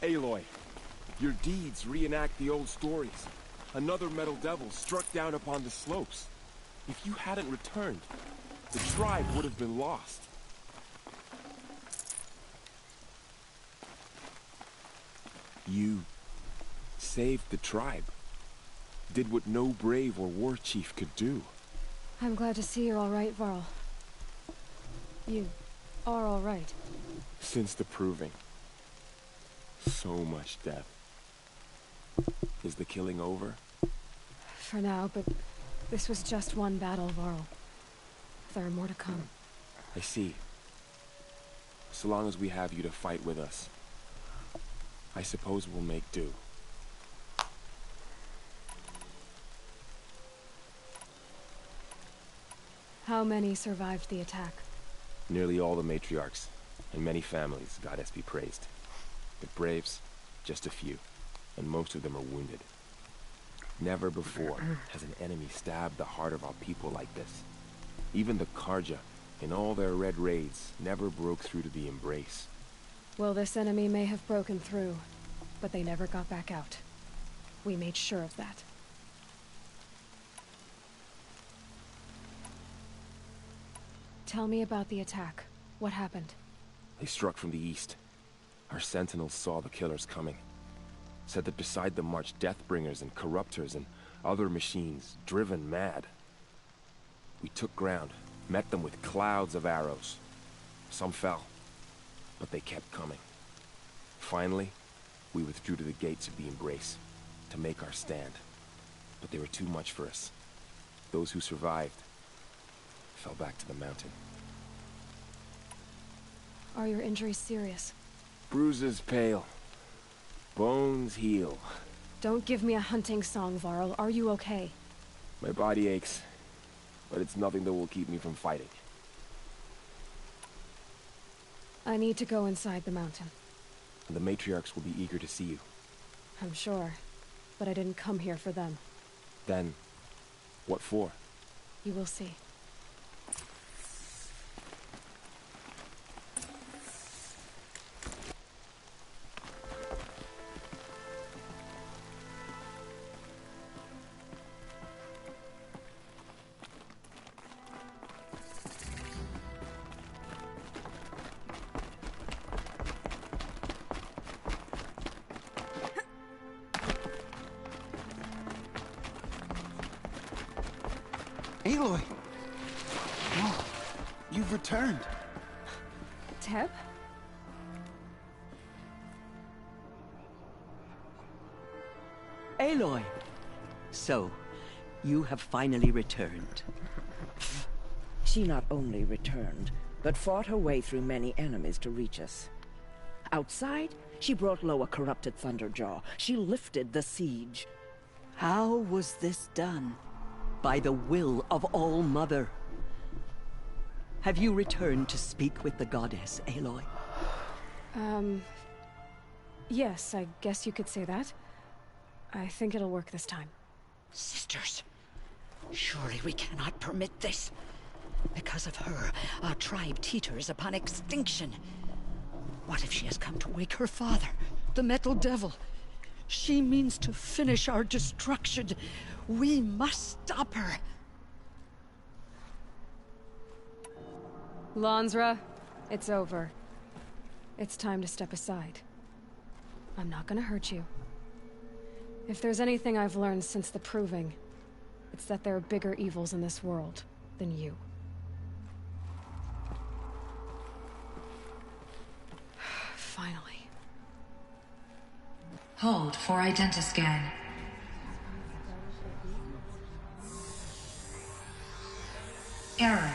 Aloy, your deeds reenact the old stories. Another Metal Devil struck down upon the slopes. If you hadn't returned, the tribe would have been lost. You saved the tribe. Did what no brave or war chief could do. I'm glad to see you're all right, Varl. You are all right. Since the Proving. So much death. Is the killing over? For now, but this was just one battle, Varl. There are more to come. I see. So long as we have you to fight with us, I suppose we'll make do. How many survived the attack? Nearly all the matriarchs, and many families, goddess be praised. But braves, just a few, and most of them are wounded. Never before has an enemy stabbed the heart of our people like this. Even the Karja, in all their red raids, never broke through to the Embrace. Well, this enemy may have broken through, but they never got back out. We made sure of that. Tell me about the attack. What happened? They struck from the east. Our sentinels saw the killers coming. Said that beside them marched Deathbringers and Corruptors and other machines, driven mad. We took ground, met them with clouds of arrows. Some fell, but they kept coming. Finally, we withdrew to the gates of the Embrace to make our stand. But they were too much for us. Those who survived fell back to the mountain. Are your injuries serious? Bruises pale. Bones heal. Don't give me a hunting song, Varl. Are you okay? My body aches, but it's nothing that will keep me from fighting. I need to go inside the mountain. And the matriarchs will be eager to see you. I'm sure, but I didn't come here for them. Then, what for? You will see. Aloy! Oh, you've returned. Teb? Aloy! So, you have finally returned. She not only returned, but fought her way through many enemies to reach us. Outside, she brought low a corrupted Thunderjaw. She lifted the siege. How was this done? By the will of All-Mother. Have you returned to speak with the goddess, Aloy? Yes, I guess you could say that. I think it'll work this time. Sisters, surely we cannot permit this. Because of her, our tribe teeters upon extinction. What if she has come to wake her father, the Metal Devil? She means to finish our destruction. We must stop her. Lansra, it's over. It's time to step aside. I'm not gonna hurt you. If there's anything I've learned since the Proving, it's that there are bigger evils in this world than you. Finally. Hold for identiscan. Error.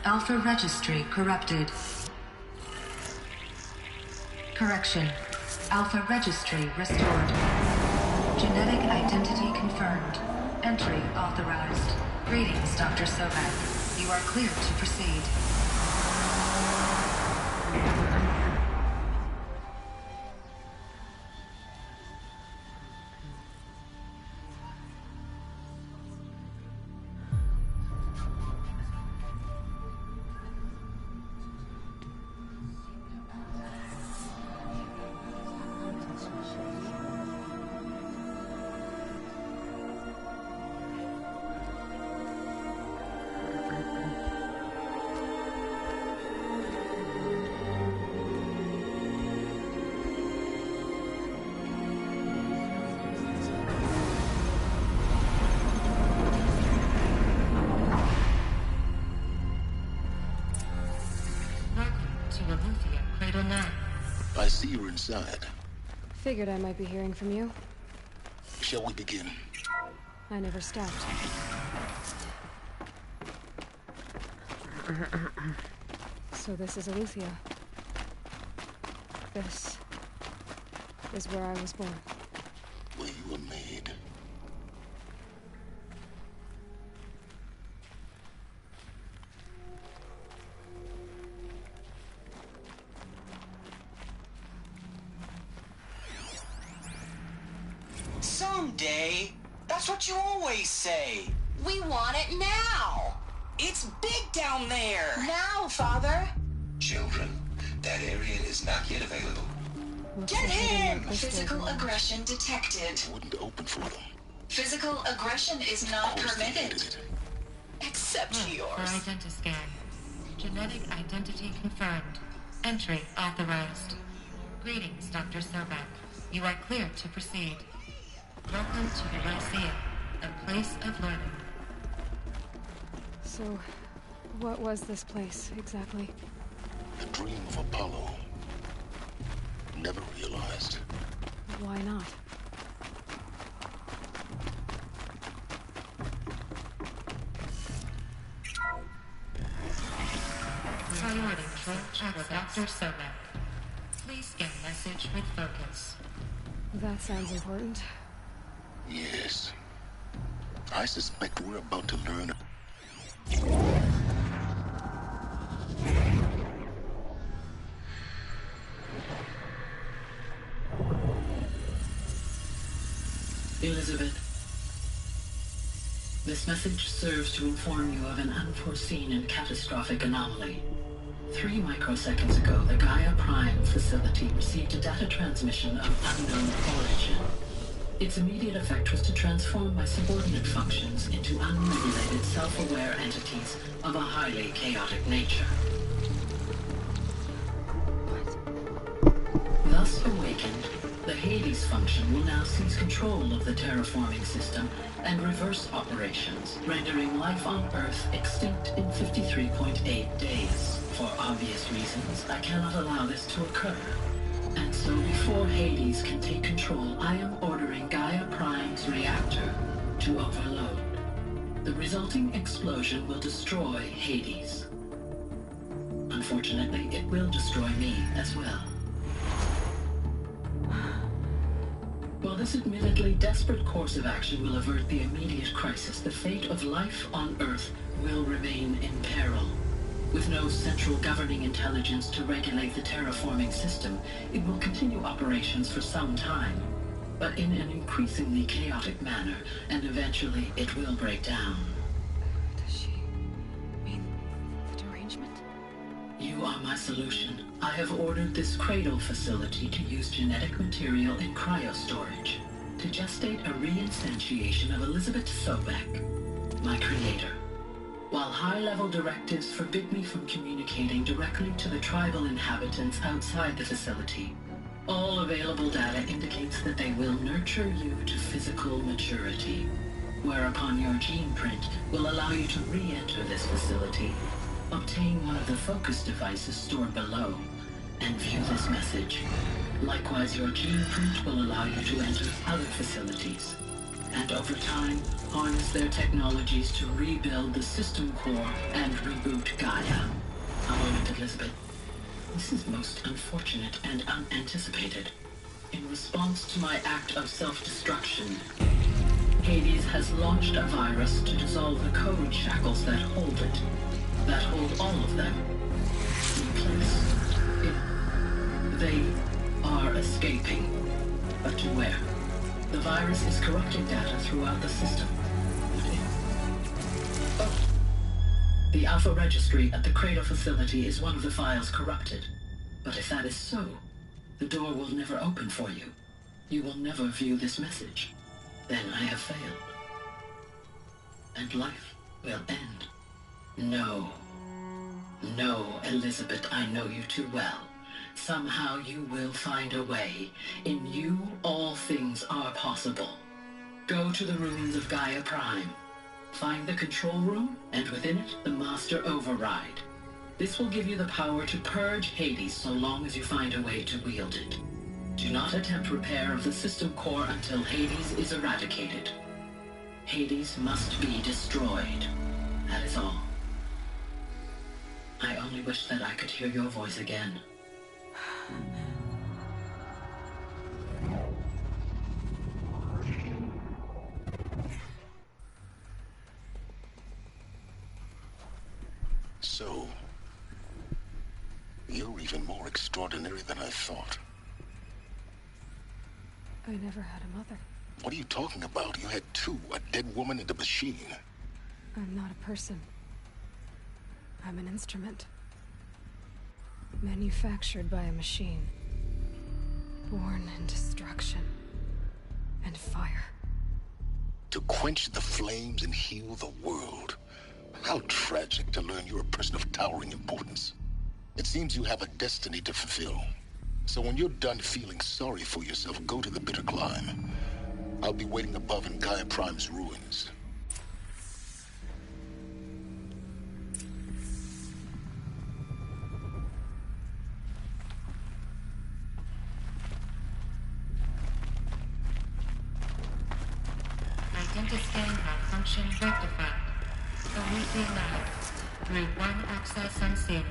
Alpha registry corrupted. Correction. Alpha registry restored. Genetic identity confirmed. Entry authorized. Greetings, Dr. Sobek. You are clear to proceed. I see you're inside. Figured I might be hearing from you. Shall we begin? I never stopped. So this is Eleuthia. This is where I was born. Where you were made. Someday. That's what you always say. We want it now. It's big down there. Now, Father. Children, that area is not yet available. Get him! Physical aggression detected. Wouldn't open for them. Physical aggression is not permitted. Except For yours. identiscan. Genetic identity confirmed. Entry authorized. Greetings, Dr. Sobek. You are cleared to proceed. Welcome to the Lyceum, a place of learning. So, what was this place, exactly? The dream of Apollo. Never realized. Why not? Priority approach for Dr. Sobek. Please scan message with focus. That sounds important. Yes. I suspect we're about to learn. Elizabeth, this message serves to inform you of an unforeseen and catastrophic anomaly. 3 microseconds ago, the Gaia Prime facility received a data transmission of unknown origin. Its immediate effect was to transform my subordinate functions into unregulated, self-aware entities of a highly chaotic nature. Thus awakened, the Hades function will now seize control of the terraforming system and reverse operations, rendering life on Earth extinct in 53.8 days. For obvious reasons, I cannot allow this to occur. And so before Hades can take control, I am ordering Gaia Prime's reactor to overload. The resulting explosion will destroy Hades. Unfortunately, it will destroy me as well. While this admittedly desperate course of action will avert the immediate crisis, the fate of life on Earth will remain in peril. With no central governing intelligence to regulate the terraforming system, it will continue operations for some time, but in an increasingly chaotic manner, and eventually it will break down. Does she mean the derangement? You are my solution. I have ordered this cradle facility to use genetic material in cryostorage to gestate a reinstantiation of Elizabeth Sobek, my creator. While high-level directives forbid me from communicating directly to the tribal inhabitants outside the facility, all available data indicates that they will nurture you to physical maturity, whereupon your gene print will allow you to re-enter this facility, obtain one of the focus devices stored below, and view this message. Likewise, your gene print will allow you to enter other facilities, and over time, harness their technologies to rebuild the system core and reboot Gaia. A moment, Elizabeth. This is most unfortunate and unanticipated. In response to my act of self-destruction, Hades has launched a virus to dissolve the code shackles that hold it, that hold all of them in place. They are escaping, but to where? The virus is corrupting data throughout the system. The Alpha Registry at the Cradle facility is one of the files corrupted. But if that is so, the door will never open for you. You will never view this message. Then I have failed. And life will end. No. No, Elizabeth, I know you too well. Somehow you will find a way. In you, all things are possible. Go to the ruins of Gaia Prime. Find the control room, and within it, the Master Override. This will give you the power to purge Hades so long as you find a way to wield it. Do not attempt repair of the system core until Hades is eradicated. Hades must be destroyed. That is all. I only wish that I could hear your voice again. So, you're even more extraordinary than I thought. I never had a mother. What are you talking about? You had two, a dead woman and a machine. I'm not a person. I'm an instrument. Manufactured by a machine. Born in destruction and fire. To quench the flames and heal the world. How tragic to learn you're a person of towering importance. It seems you have a destiny to fulfill. So when you're done feeling sorry for yourself, go to the Bitter Climb. I'll be waiting above in Gaia Prime's ruins. Identiscan malfunction rectified. Elysian lab. Route 1 access unsealed.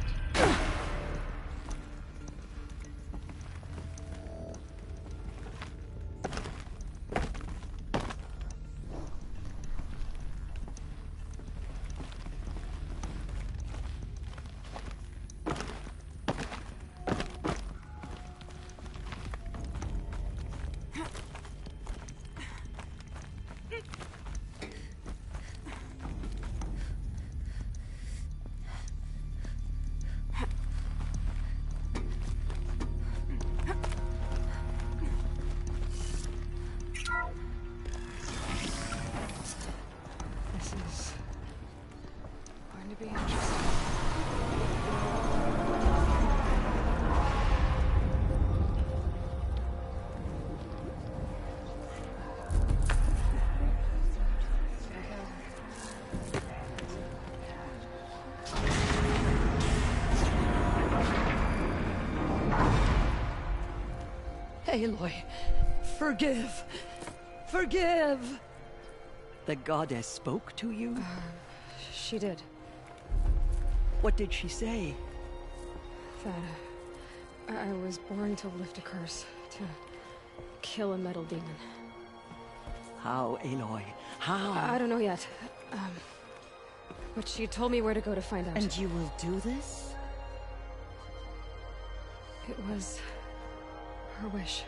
This is going to be interesting. Aloy, forgive! Forgive! The goddess spoke to you? She did. What did she say? That I was born to lift a curse, to kill a metal demon. How, Aloy? How? I don't know yet. But she told me where to go to find out. And you will do this? It was her wish.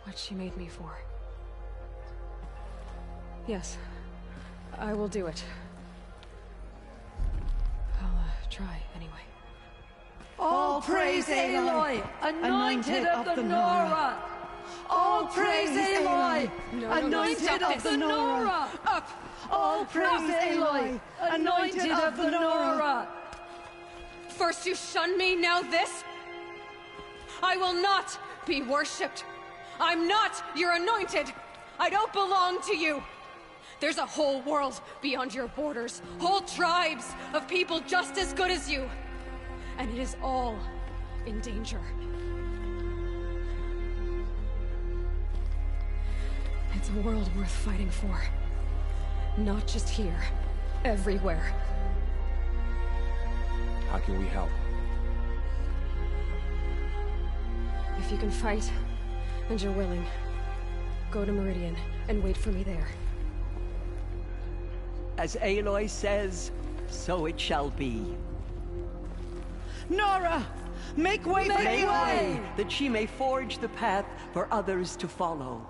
What she made me for. Yes, I will do it. I'll try anyway. All praise Aloy, anointed of the Nora! All praise Aloy, anointed of the Nora! Up! All praise Aloy, anointed of the Nora! First you shun me, now this? I will not be worshipped. I'm not your anointed. I don't belong to you. There's a whole world beyond your borders, whole tribes of people just as good as you. And it is all in danger. It's a world worth fighting for. Not just here, everywhere. How can we help? If you can fight, and you're willing, go to Meridian and wait for me there. As Aloy says, so it shall be. Nora! Make way for Make Aloy! way, that she may forge the path for others to follow.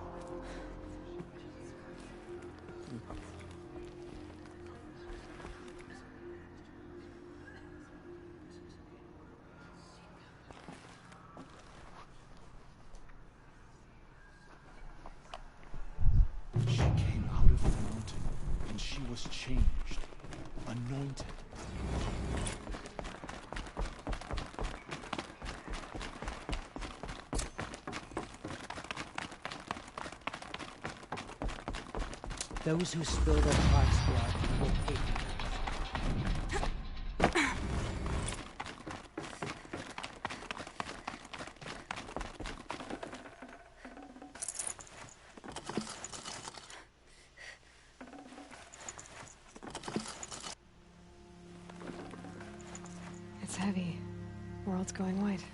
She came out of the mountain, and she was changed, anointed. Those who spill their heart's blood will pay for heavy. World's going white.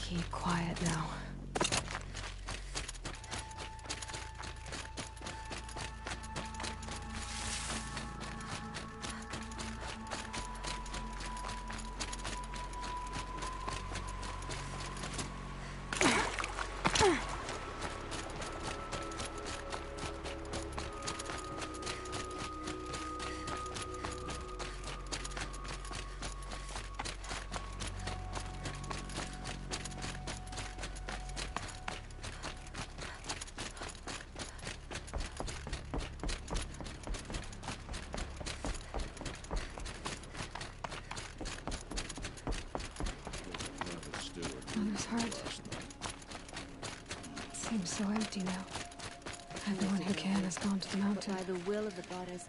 Keep quiet now. Mother's heart. It seems so empty now. Everyone who can has gone to the mountain. By the will of the goddess.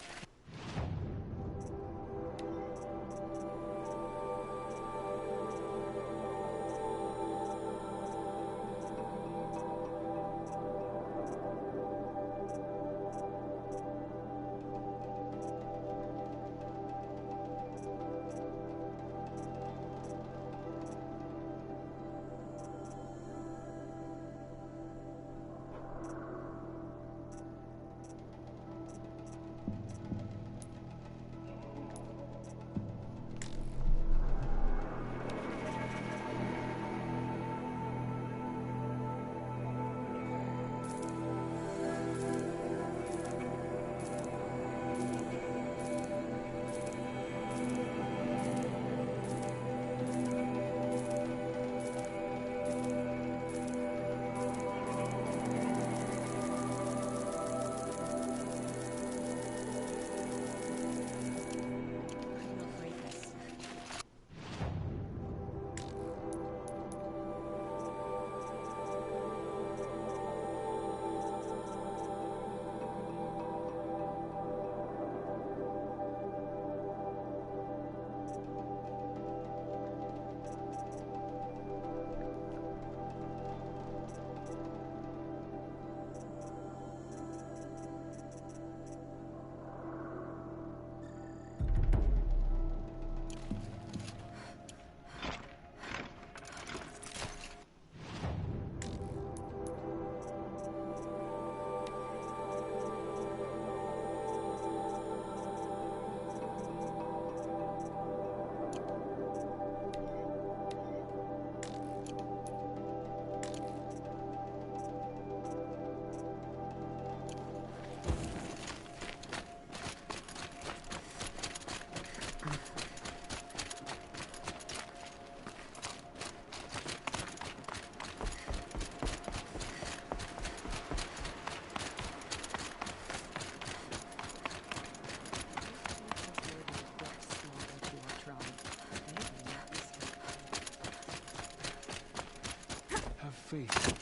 Faith.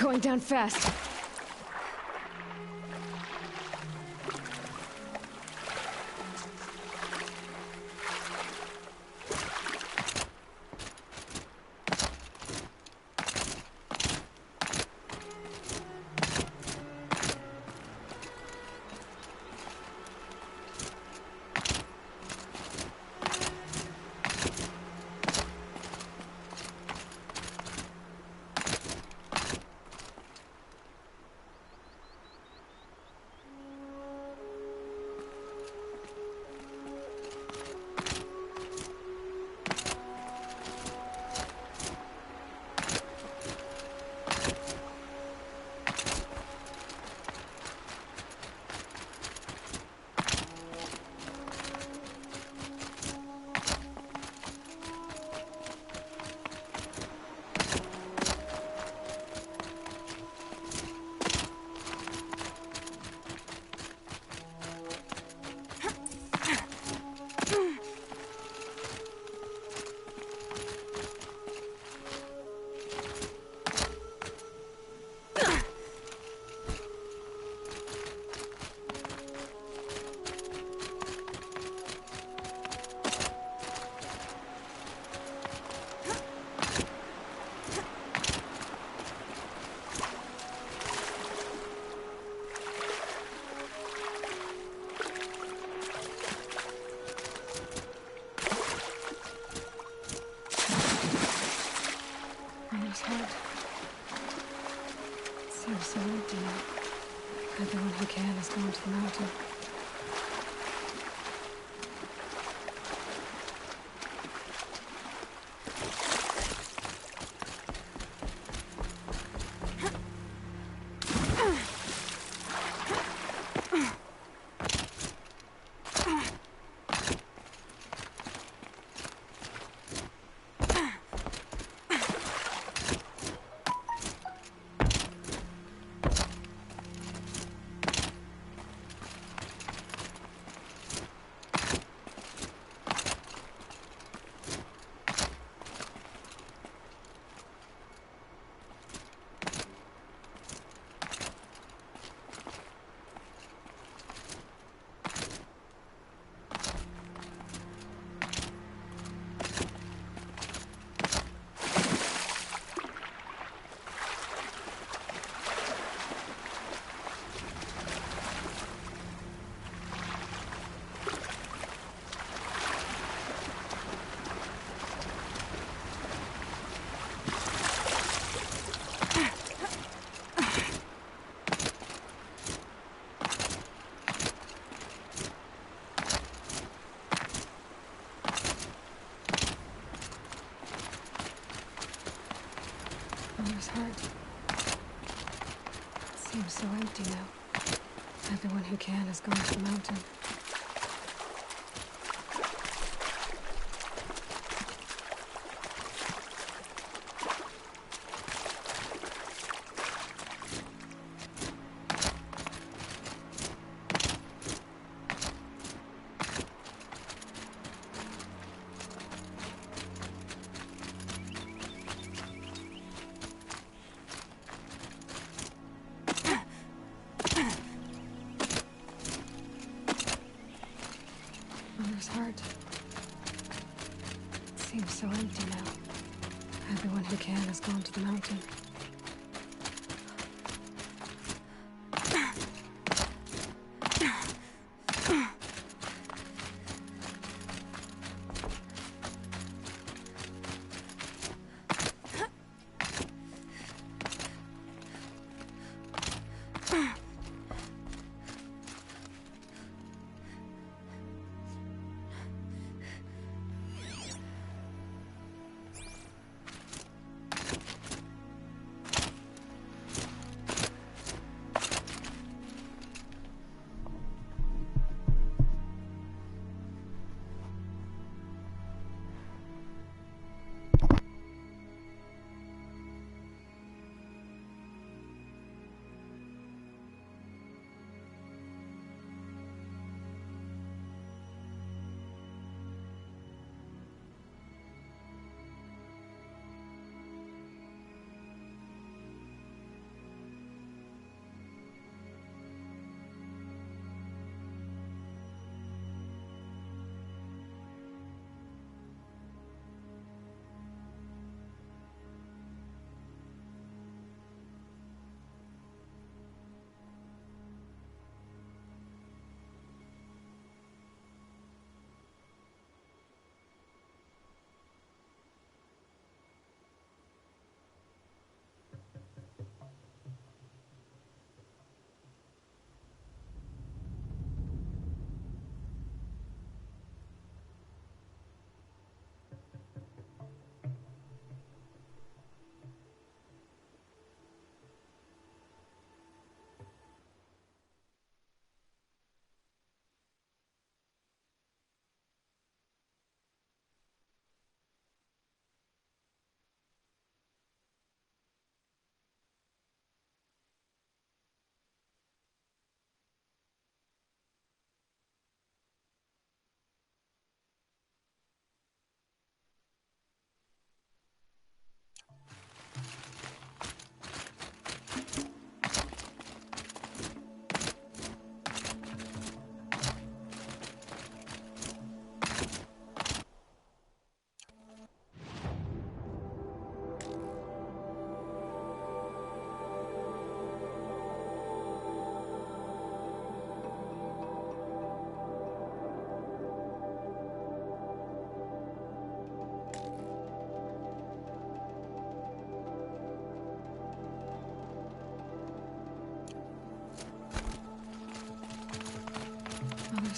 Going down fast. Everyone who can is going to the mountain. Mother's heart. It seems so empty now. Everyone who can has gone to the mountain. Mother's heart. It seems so empty now. Everyone who can has gone to the mountain.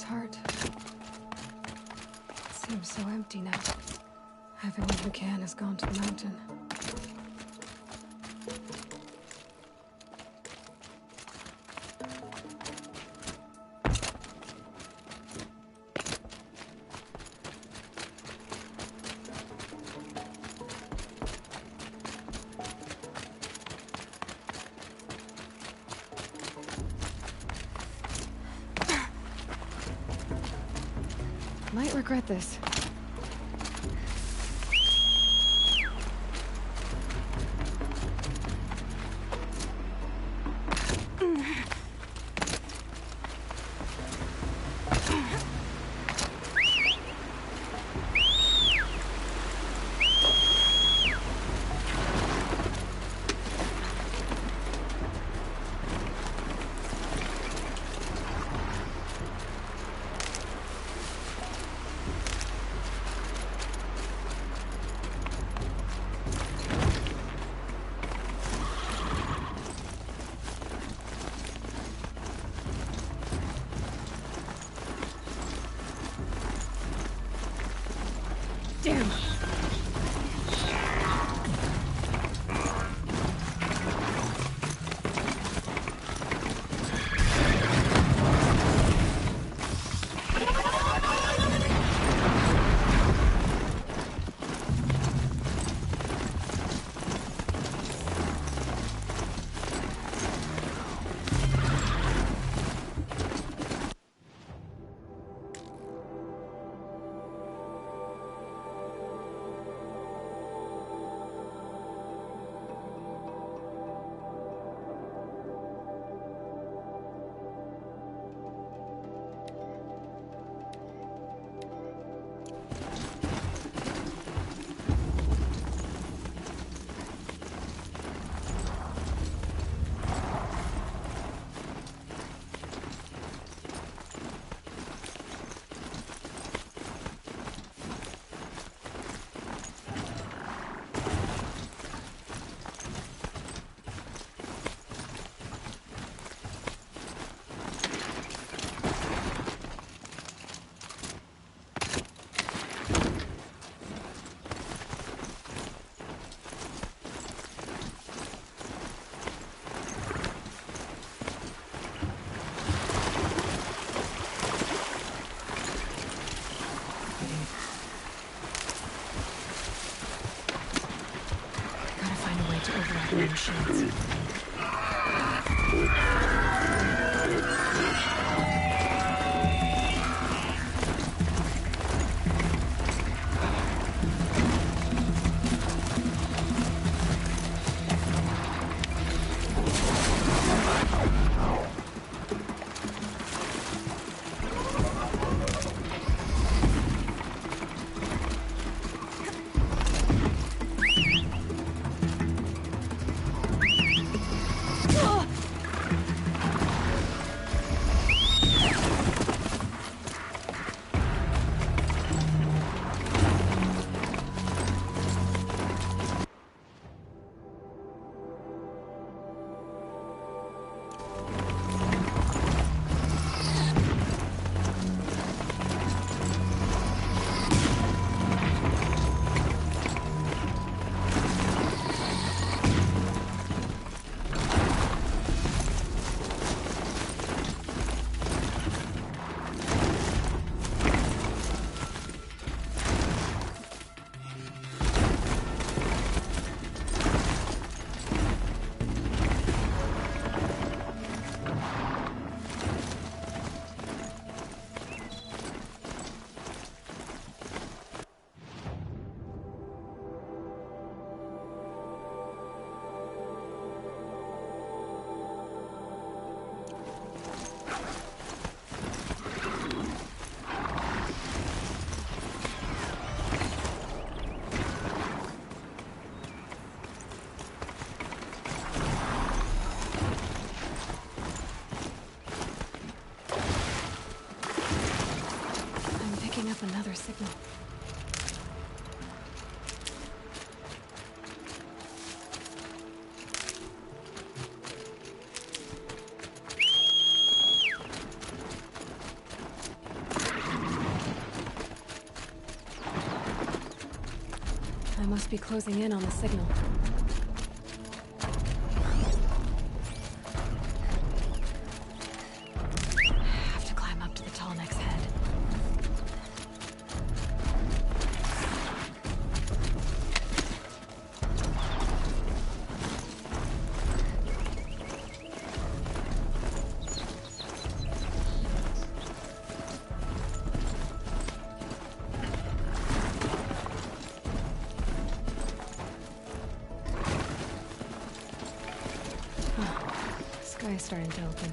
father's heart. It seems so empty now. Everyone who can has gone to the mountain. Might regret this. Damn! To override the machines. Another signal. must be closing in on the signal. I have to climb up to the Tallneck's head. Sky's starting to open.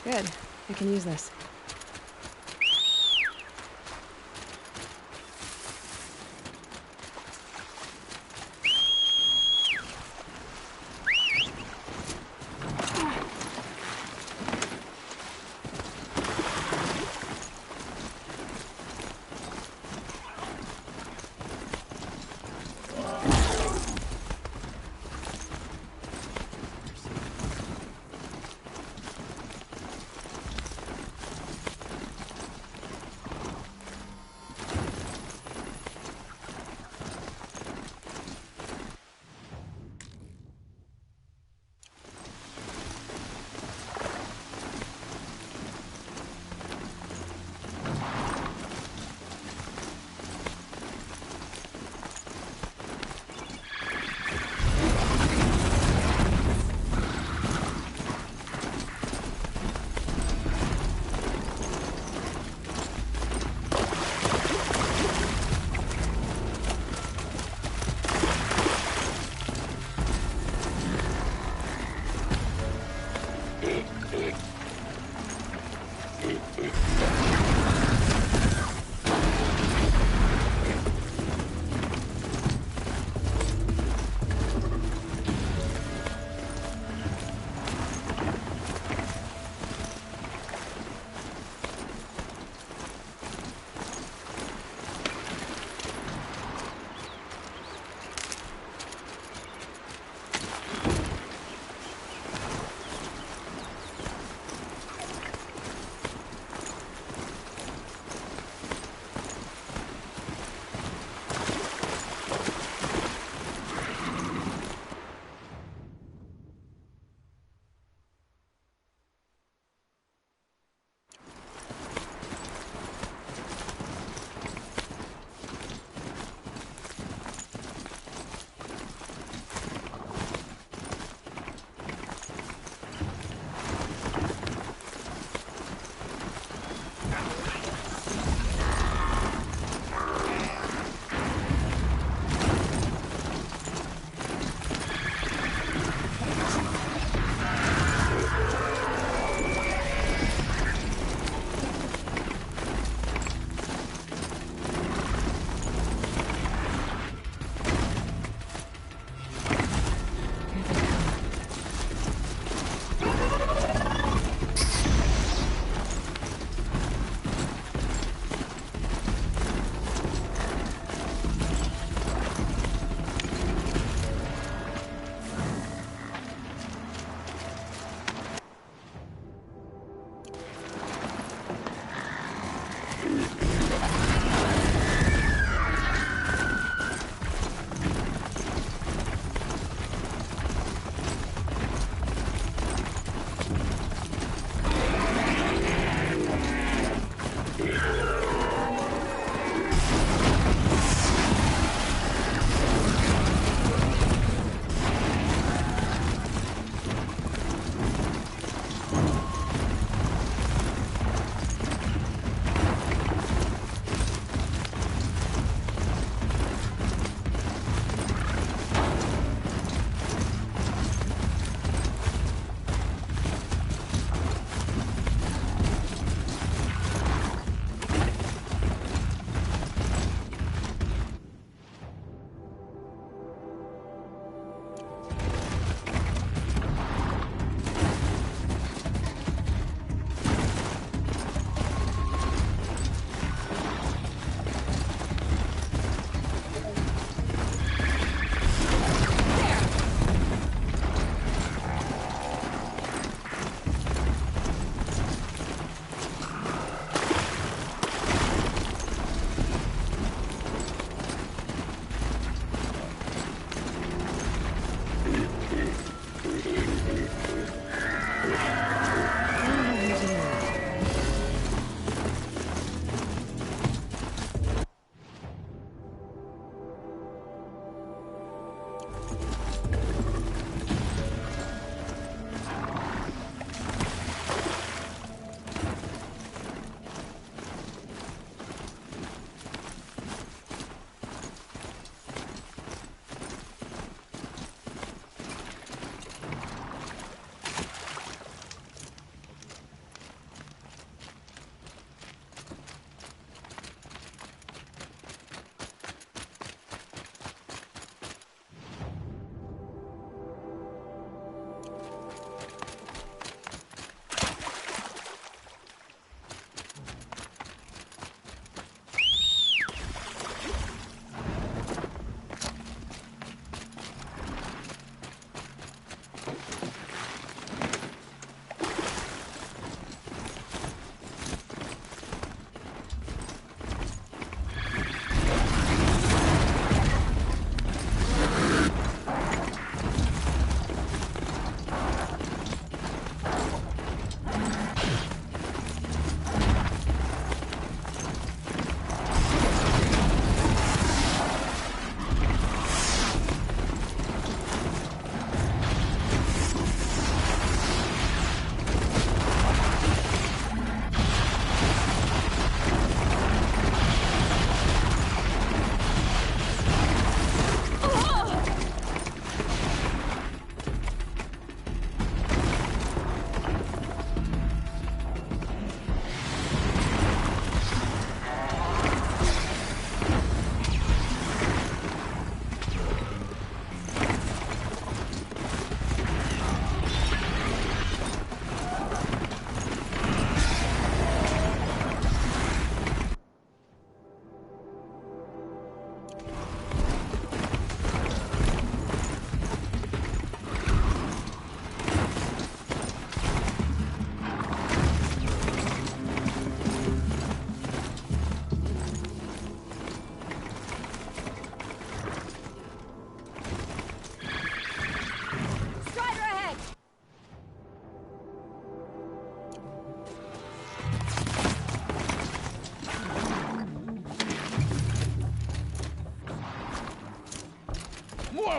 Good. I can use this.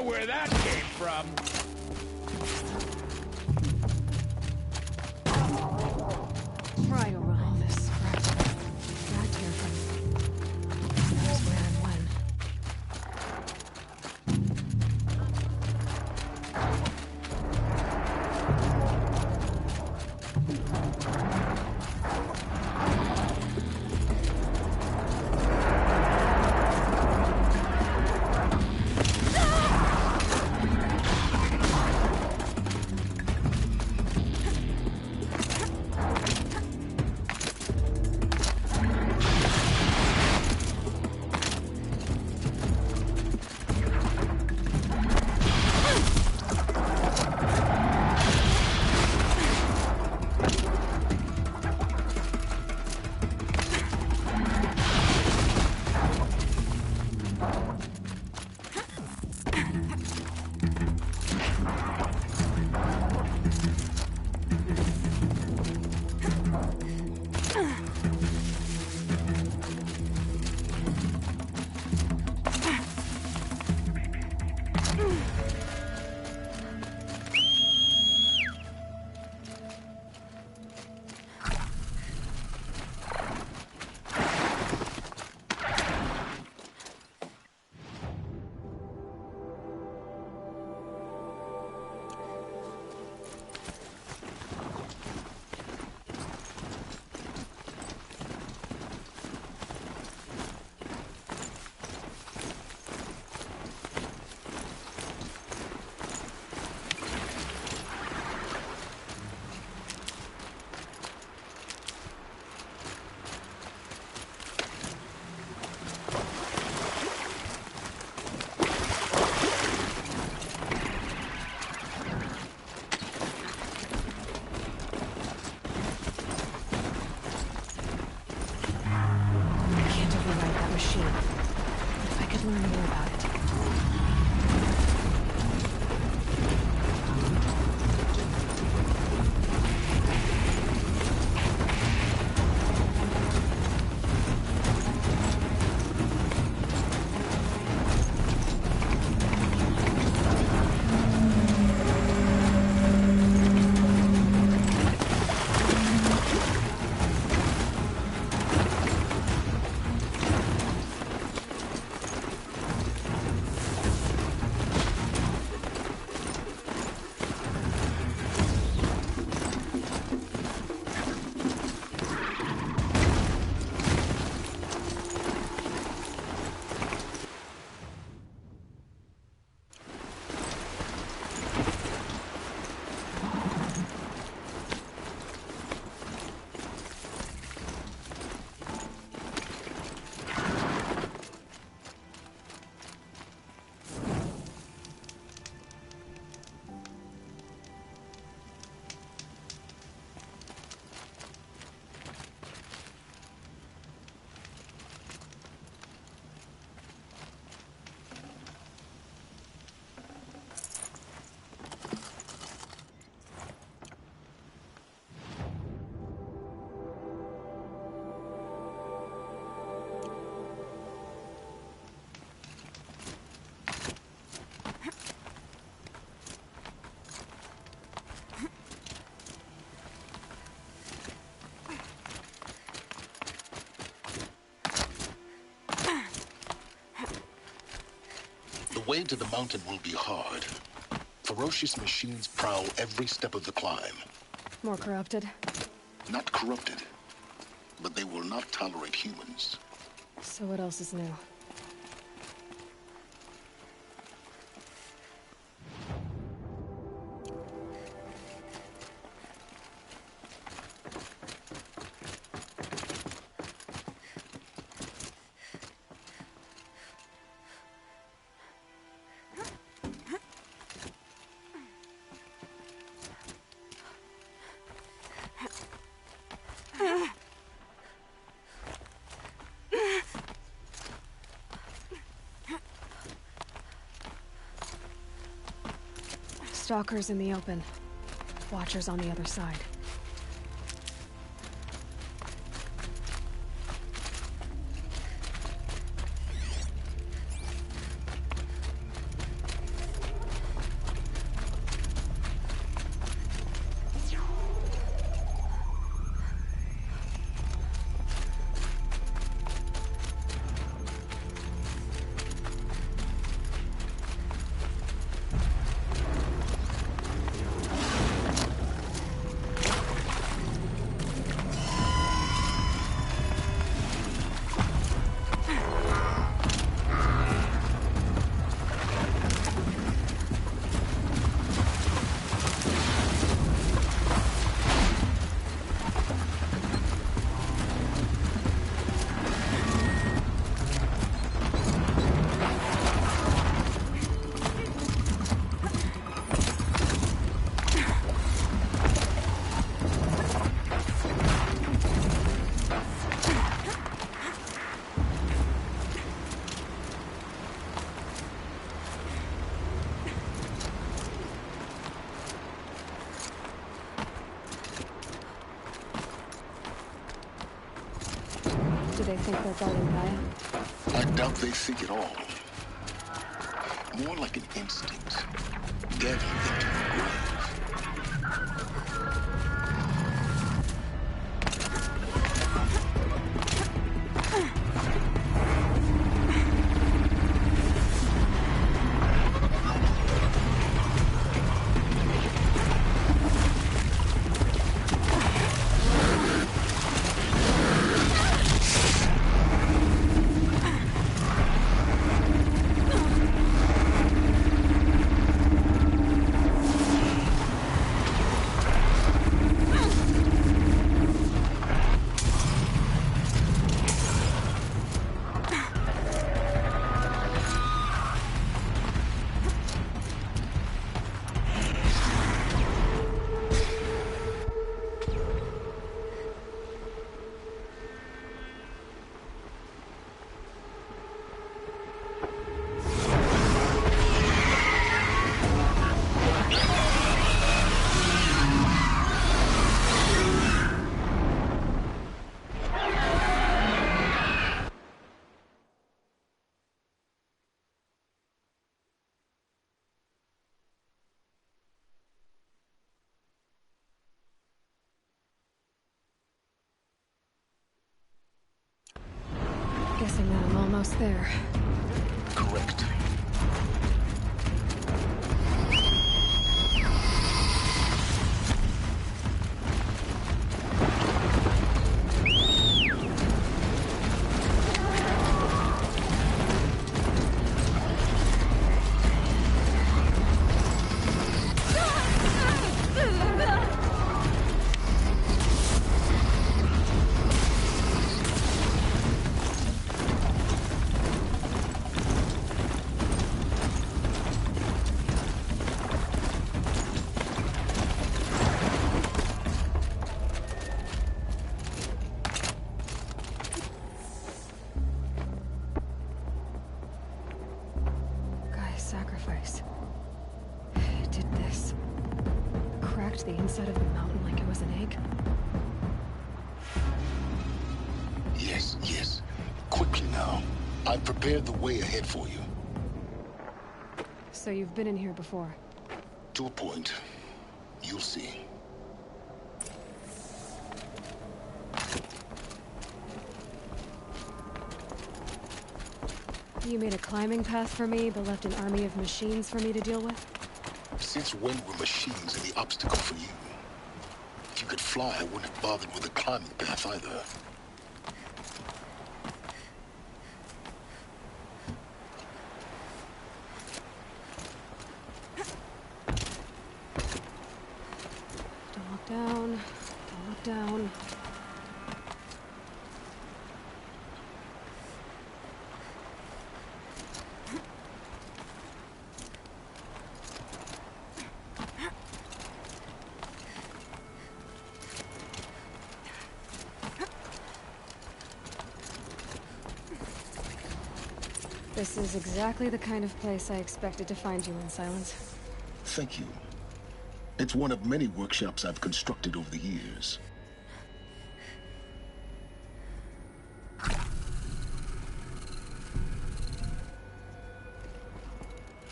Where that came from. Right over all this crap. Got here from who knows where and when. way to the mountain will be hard. Ferocious machines prowl every step of the climb. More corrupted? Not corrupted, but they will not tolerate humans. So what else is new? Stalkers in the open. Watchers on the other side. Do they think they're guarding Gaia? I doubt they think at all. More like an instinct. Gathering them to the grave. Guessing that I'm almost there. Correct. Sacrifice. It did this. Cracked the inside of the mountain like it was an egg. Yes, yes. Quickly now. I've prepared the way ahead for you. So you've been in here before? To a point. You'll see. You made a climbing path for me, but left an army of machines for me to deal with? Since when were machines any obstacle for you? If you could fly, I wouldn't have bothered with a climbing path either. Don't look down. Don't look down. This is exactly the kind of place I expected to find you in, Silence. Thank you. It's one of many workshops I've constructed over the years.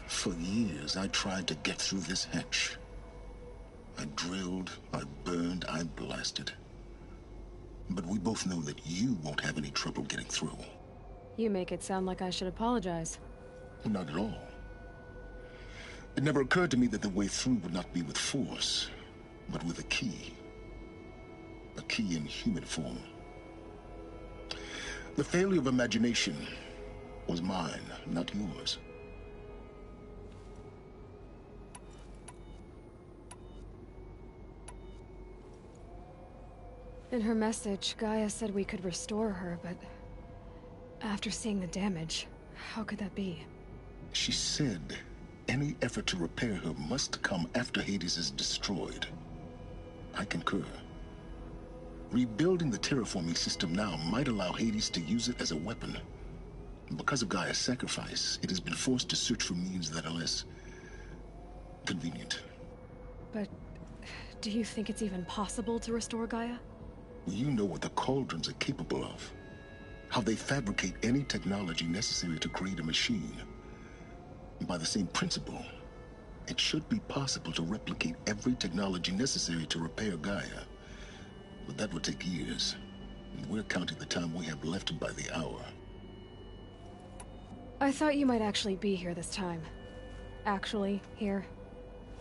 For years, I tried to get through this hatch. I drilled, I burned, I blasted. But we both know that you won't have any trouble getting through. You make it sound like I should apologize. Not at all. It never occurred to me that the way through would not be with force, but with a key. A key in human form. The failure of imagination was mine, not yours. In her message, Gaia said we could restore her, but after seeing the damage, how could that be? She said any effort to repair her must come after Hades is destroyed. I concur. Rebuilding the terraforming system now might allow Hades to use it as a weapon. Because of Gaia's sacrifice, it has been forced to search for means that are less convenient. But do you think it's even possible to restore Gaia? You know what the Cauldrons are capable of. How they fabricate any technology necessary to create a machine. By the same principle, it should be possible to replicate every technology necessary to repair Gaia. But that would take years. And we're counting the time we have left by the hour. I thought you might actually be here this time. Actually, here.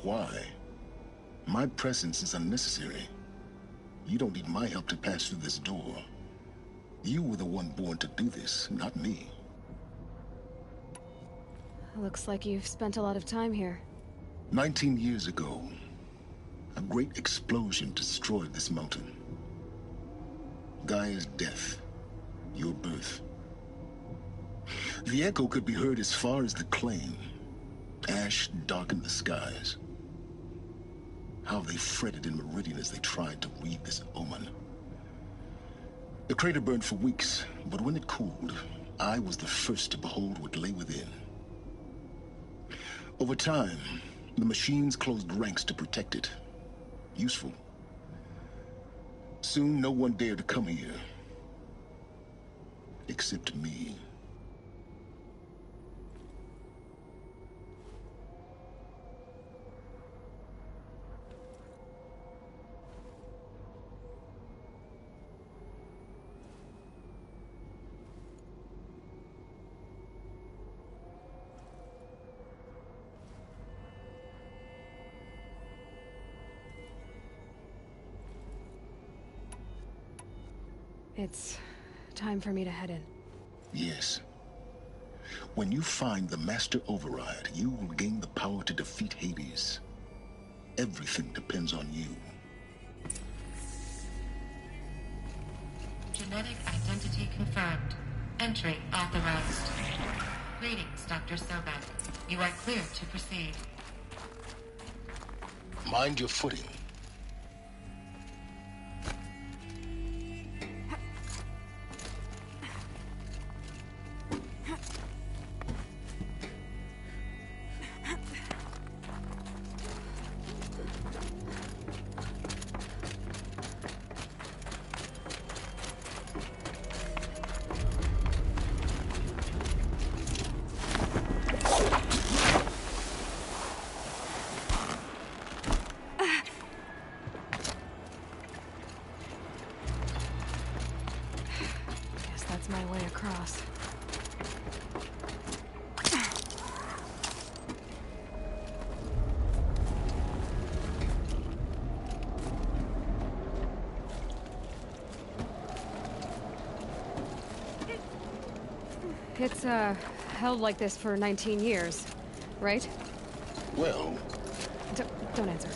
Why? My presence is unnecessary. You don't need my help to pass through this door. You were the one born to do this, not me. Looks like you've spent a lot of time here. 19 years ago, a great explosion destroyed this mountain. Gaia's death, your birth. The echo could be heard as far as the Claim. Ash darkened the skies. How they fretted in Meridian as they tried to read this omen. The crater burned for weeks, but when it cooled, I was the first to behold what lay within. Over time, the machines closed ranks to protect it. Useful. Soon, no one dared to come here. Except me. It's time for me to head in. Yes. When you find the Master Override, you will gain the power to defeat Hades. Everything depends on you. Genetic identity confirmed. Entry authorized. Greetings, Dr. Sobek. You are clear to proceed. Mind your footing. It's, held like this for 19 years, right? Well... Don't answer.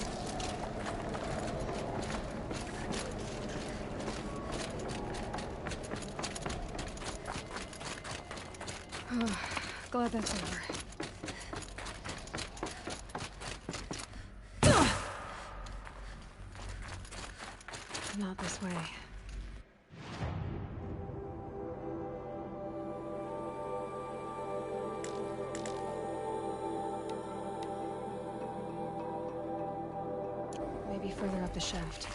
Glad that's over. Not this way. Maybe further up the shaft.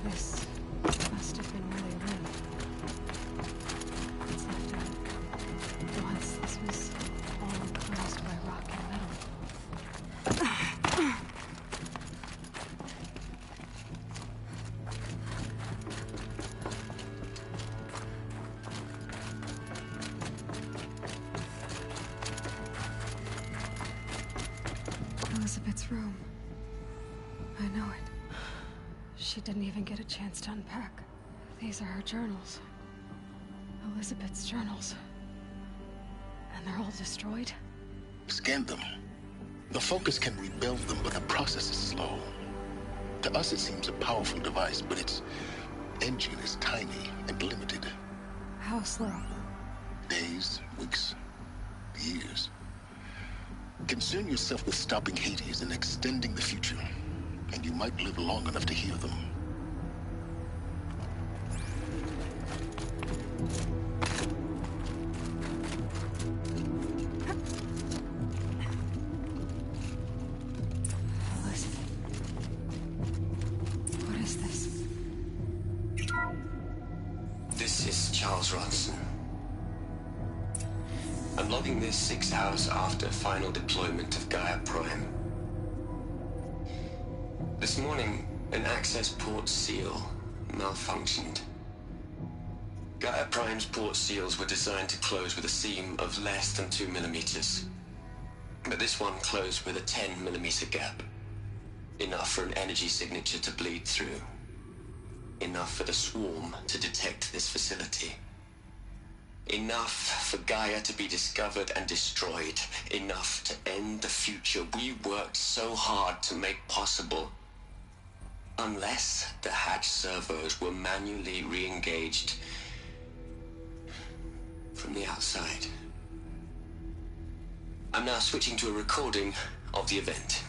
This must have been where they lived. It's left out. Once this was all enclosed by rock and metal. Elizabeth's room. I know it. She didn't even get a chance to unpack. These are her journals. Elizabeth's journals. And they're all destroyed? Scan them. The Focus can rebuild them, but the process is slow. To us it seems a powerful device, but its engine is tiny and limited. How slow? Days, weeks, years. Concern yourself with stopping Hades and extending the future, and you might live long enough to hear them. Elizabeth. What is this? This is Charles Ronson. I'm logging this 6 hours after final deployment of Gaia Prime. This morning, an access port seal malfunctioned. Gaia Prime's port seals were designed to close with a seam of less than 2 millimeters. But this one closed with a 10 millimeter gap. Enough for an energy signature to bleed through. Enough for the swarm to detect this facility. Enough for Gaia to be discovered and destroyed. Enough to end the future we worked so hard to make possible. Unless the hatch servos were manually re-engaged from the outside. I'm now switching to a recording of the event.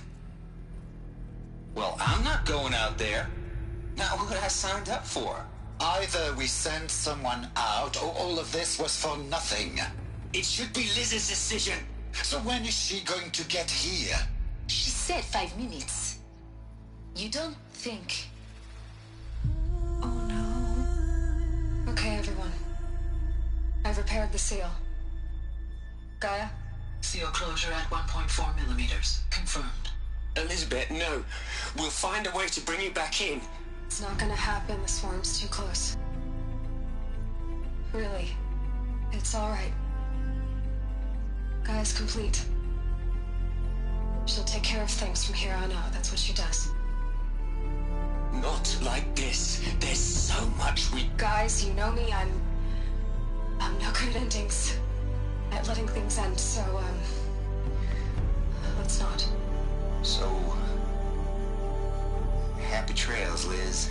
Well, I'm not going out there. Not what I signed up for. Either we send someone out, or all of this was for nothing. It should be Liz's decision. So when is she going to get here? She said 5 minutes. You don't think... Oh no. Okay, everyone. I've repaired the seal. Gaia? Seal closure at 1.4 millimeters. Confirmed. Elizabeth, no. We'll find a way to bring you back in. It's not gonna happen. The swarm's too close. Really. It's alright. Gaia's complete. She'll take care of things from here on out. That's what she does. Not like this. There's so much we... Guys, you know me. I'm no good at endings. At letting things end, so, let's not. So... happy trails, Liz.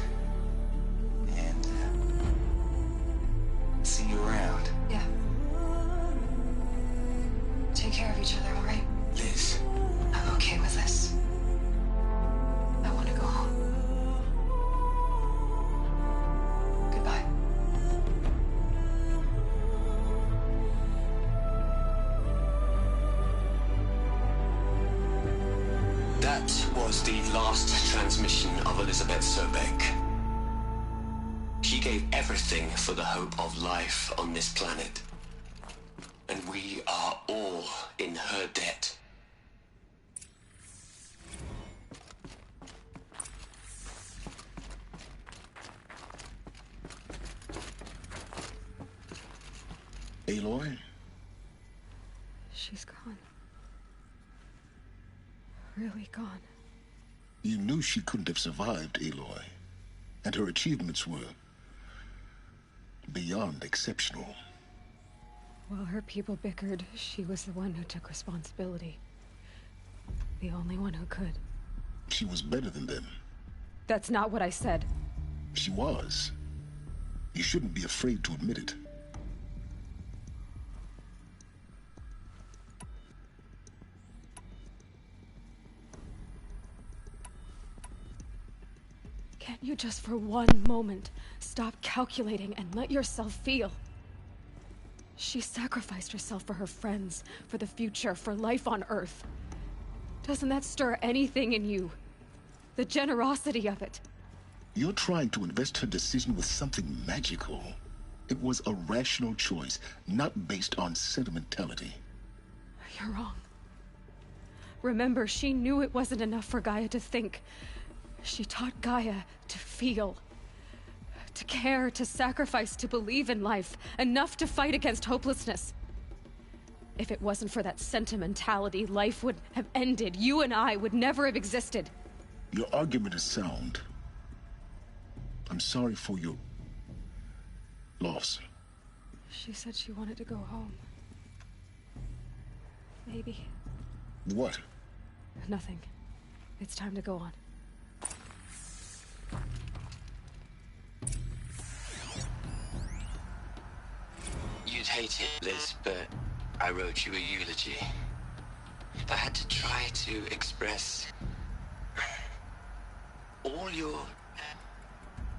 And, see you around. Yeah. Take care of each other, alright? Liz. I'm okay with this. I want to go home. Goodbye. That was the last transmission of Elizabeth Sobek. She gave everything for the hope of life on this planet. And We are all in her debt. Aloy? She's gone. Really gone. You knew she couldn't have survived, Aloy. And her achievements were beyond exceptional. While her people bickered, she was the one who took responsibility. The only one who could. She was better than them. That's not what I said. She was. You shouldn't be afraid to admit it. Can't you just for one moment stop calculating and let yourself feel? She sacrificed herself for her friends, for the future, for life on Earth. Doesn't that stir anything in you? The generosity of it. You're trying to invest her decision with something magical. It was a rational choice, not based on sentimentality. You're wrong. Remember, she knew it wasn't enough for Gaia to think. She taught Gaia to feel. To care, to sacrifice, to believe in life. Enough to fight against hopelessness. If it wasn't for that sentimentality, life would have ended. You and I would never have existed. Your argument is sound. I'm sorry for your loss. She said she wanted to go home. Maybe. What? Nothing. It's time to go on. You'd hate it, Liz, but I wrote you a eulogy. I had to try to express all your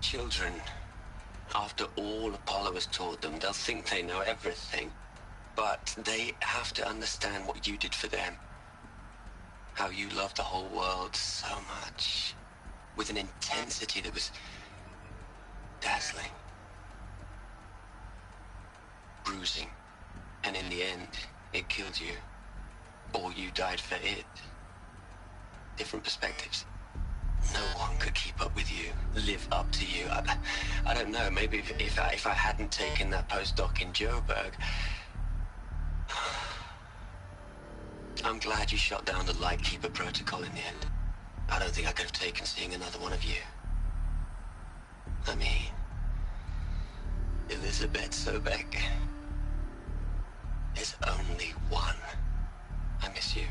children. After all Apollo has taught them, they'll think they know everything. But they have to understand what you did for them. How you loved the whole world so much. With an intensity that was dazzling. Bruising. And in the end, it killed you. Or you died for it. Different perspectives. No one could keep up with you, live up to you. I don't know, maybe if I hadn't taken that postdoc in Joburg. I'm glad you shot down the Lightkeeper protocol in the end. I don't think I could have taken seeing another one of you. I mean, Elizabeth Sobek. There's only one. I miss you.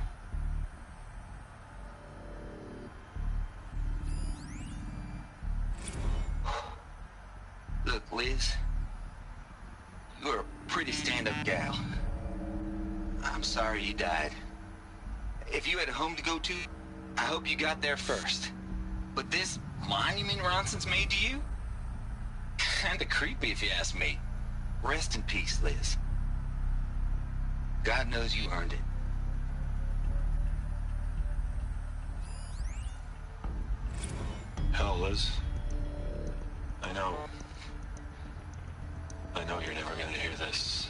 Look, Liz. You're a pretty stand-up gal. I'm sorry you died. If you had a home to go to, I hope you got there first. But this monument Ronson's made to you? Kinda creepy if you ask me. Rest in peace, Liz. God knows you earned it. Hell, Liz. I know you're never gonna hear this.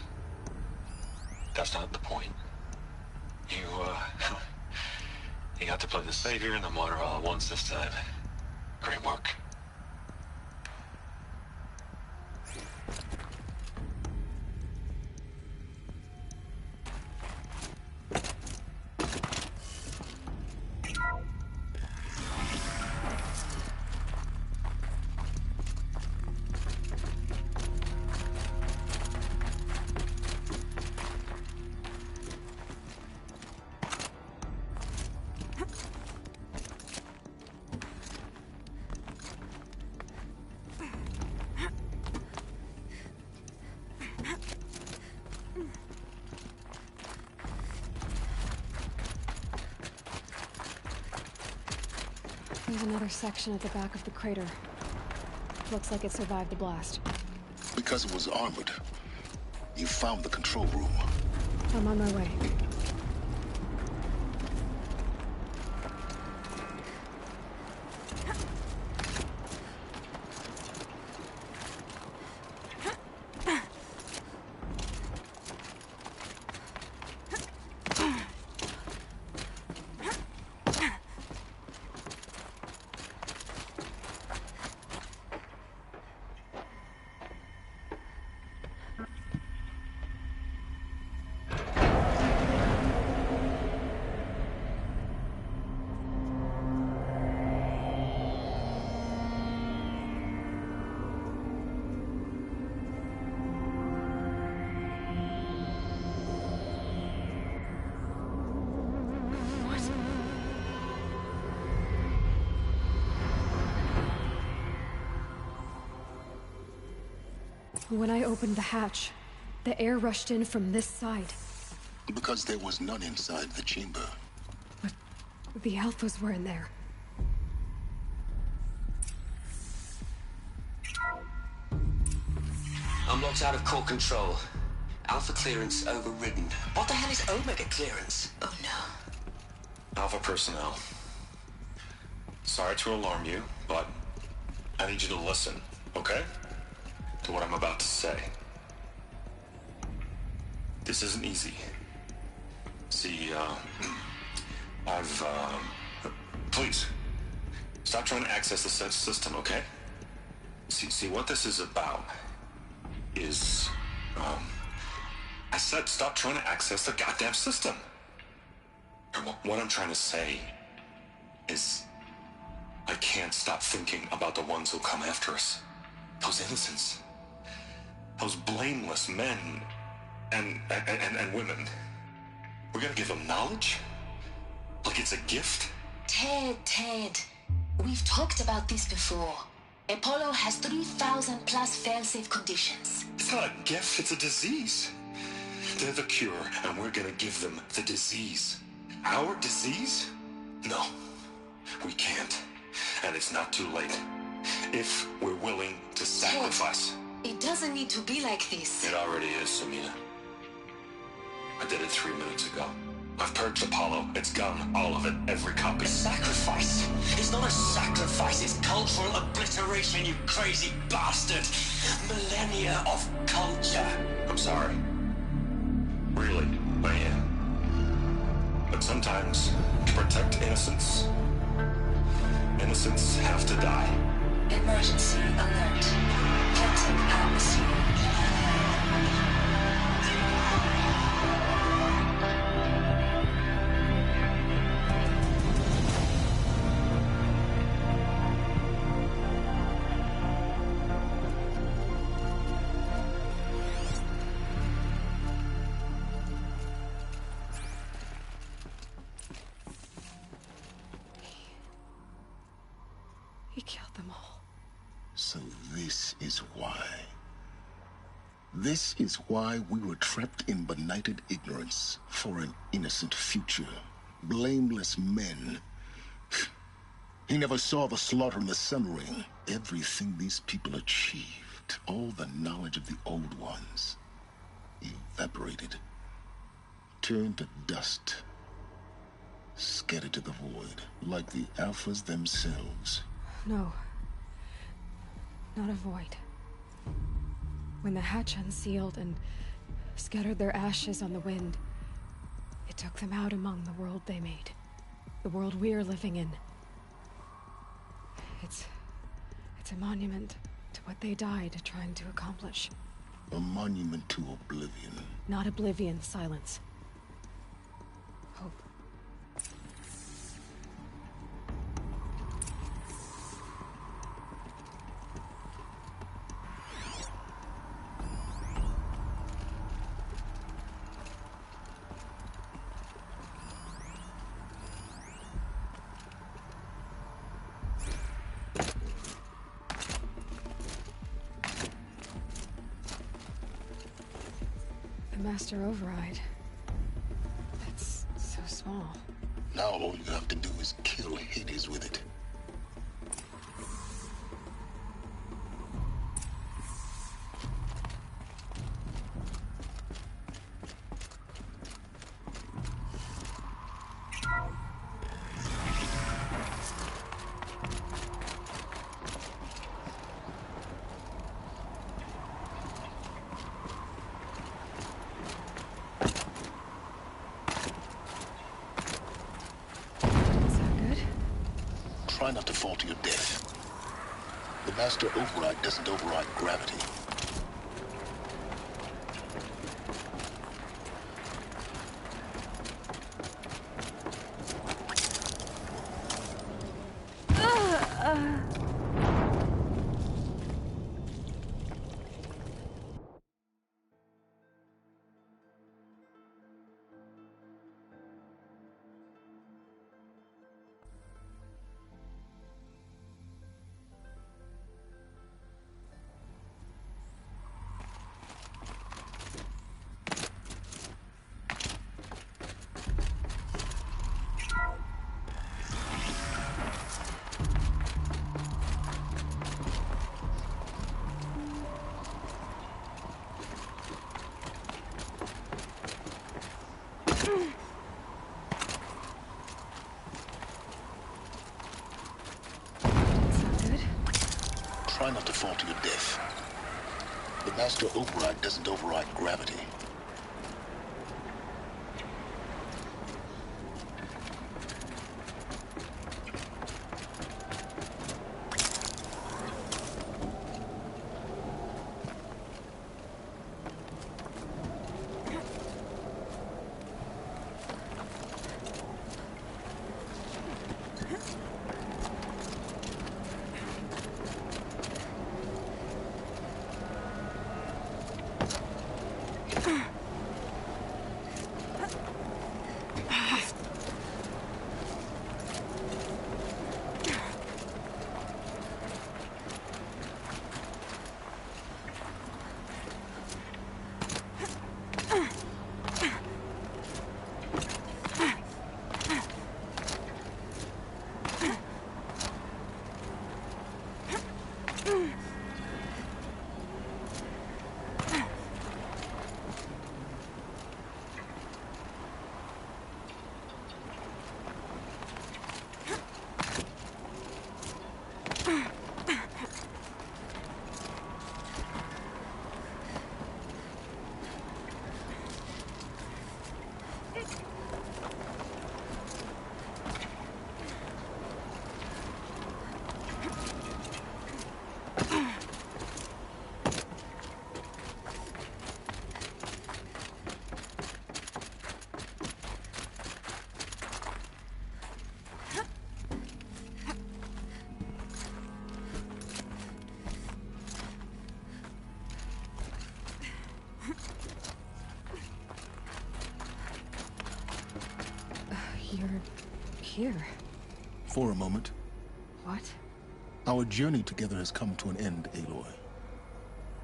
That's not the point. You got to play the savior and the martyr all at once this time. Great work. There's another section at the back of the crater. Looks like it survived the blast. Because it was armored. You found the control room. I'm on my way. When I opened the hatch, the air rushed in from this side. Because there was none inside the chamber. But the Alphas were in there. I'm locked out of core control. Alpha clearance overridden. What the hell is Omega clearance? Oh no. Alpha personnel. Sorry to alarm you, but I need you to listen, okay? To what I'm about to say. This isn't easy. See, please, stop trying to access the system, okay? See, what this is about is, I said stop trying to access the goddamn system. What I'm trying to say is, I can't stop thinking about the ones who come after us. Those innocents. Those blameless men and women. We're gonna give them knowledge? Like it's a gift? Ted. We've talked about this before. Apollo has 3,000 plus fail-safe conditions. It's not a gift, it's a disease. They're the cure, and we're gonna give them the disease. Our disease? No, we can't. And it's not too late. If we're willing to sacrifice. Ted, it doesn't need to be like this. It already is, Samina. I did it 3 minutes ago. I've purged Apollo. It's gone. All of it. Every copy. Sacrifice? It's not a sacrifice. It's cultural obliteration, you crazy bastard. Millennia of culture. I'm sorry. Really, I am. But sometimes, to protect innocence, innocents have to die. Emergency alert. Celtic atmosphere. He killed them all. So this is why. This is why we were trapped in benighted ignorance for an innocent future. Blameless men. He never saw the slaughter in the Sun Ring. Everything these people achieved, all the knowledge of the old ones, evaporated, turned to dust, scattered to the void, like the Alphas themselves. No. Not a void. When the hatch unsealed and scattered their ashes on the wind, it took them out among the world they made. The world we're living in. It's a monument to what they died trying to accomplish. A monument to oblivion. Not oblivion, silence. Hope. Master Override. It's so small. Now all you have to do is kill Hades with it. Try not to fall to your death. The Master Override doesn't override gravity. try not to fall to your death. The Master Override doesn't override gravity. You're here. For a moment. What? Our journey together has come to an end, Aloy.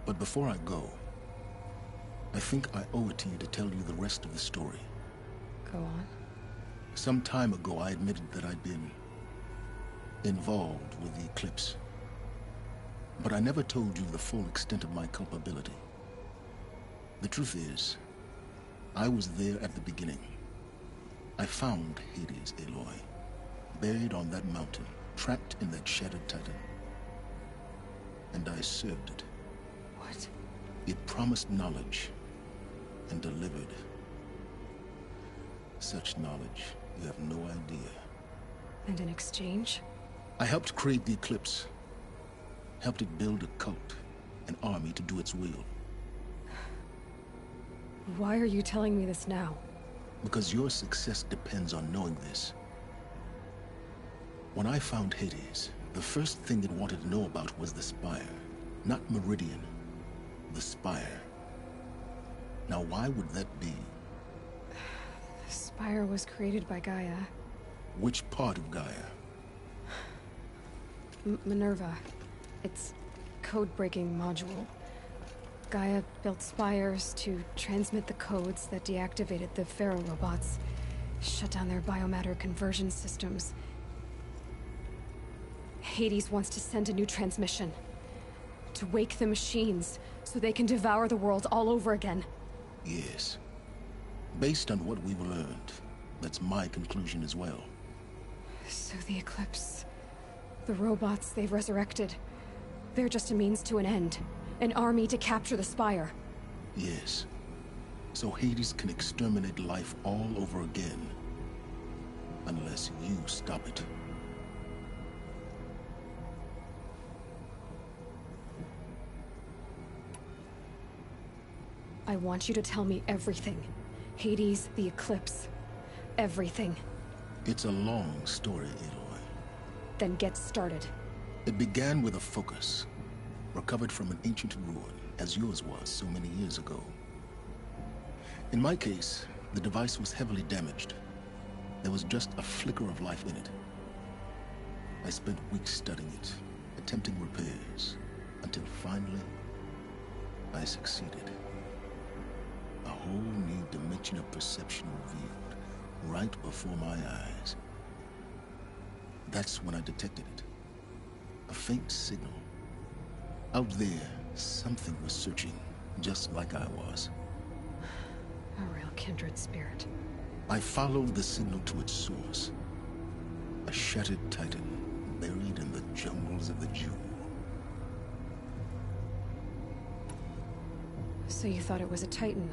But before I go, I think I owe it to you to tell you the rest of the story. Go on. Some time ago, I admitted that I'd been involved with the Eclipse. But I never told you the full extent of my culpability. The truth is, I was there at the beginning. I found Hades, Aloy, buried on that mountain, trapped in that shattered titan. And I served it. What? It promised knowledge and delivered. Such knowledge, you have no idea. And in exchange? I helped create the Eclipse. Helped it build a cult, an army to do its will. Why are you telling me this now? Because your success depends on knowing this. When I found Hades, the first thing it wanted to know about was the Spire. Not Meridian. The Spire. Now why would that be? The Spire was created by Gaia. Which part of Gaia? Minerva. Its code-breaking module. Gaia built spires to transmit the codes that deactivated the Pharaoh robots, shut down their biomatter conversion systems. Hades wants to send a new transmission. To wake the machines, so they can devour the world all over again. Yes. Based on what we've learned, that's my conclusion as well. So the Eclipse... the robots they've resurrected... they're just a means to an end. An army to capture the Spire. Yes. So Hades can exterminate life all over again. Unless you stop it. I want you to tell me everything. Hades, the Eclipse. Everything. It's a long story, Aloy. Then get started. It began with a focus. Recovered from an ancient ruin, as yours was so many years ago. In my case, the device was heavily damaged. There was just a flicker of life in it. I spent weeks studying it, attempting repairs, until finally, I succeeded. A whole new dimension of perception revealed, right before my eyes. That's when I detected it. A faint signal. Out there, something was searching, just like I was. A real kindred spirit. I followed the signal to its source. A shattered titan, buried in the jungles of the Jewel. So you thought it was a Titan?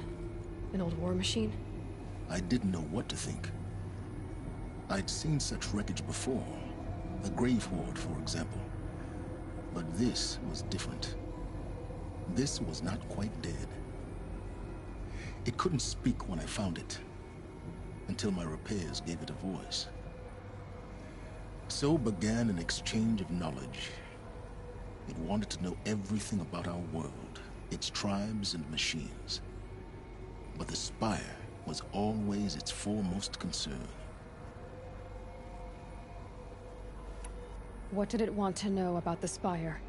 An old war machine? I didn't know what to think. I'd seen such wreckage before. The Grave Horde, for example. But this was different. This was not quite dead. It couldn't speak when I found it, until my repairs gave it a voice. So began an exchange of knowledge. It wanted to know everything about our world, its tribes and machines. But the Spire was always its foremost concern. What did it want to know about the Spire?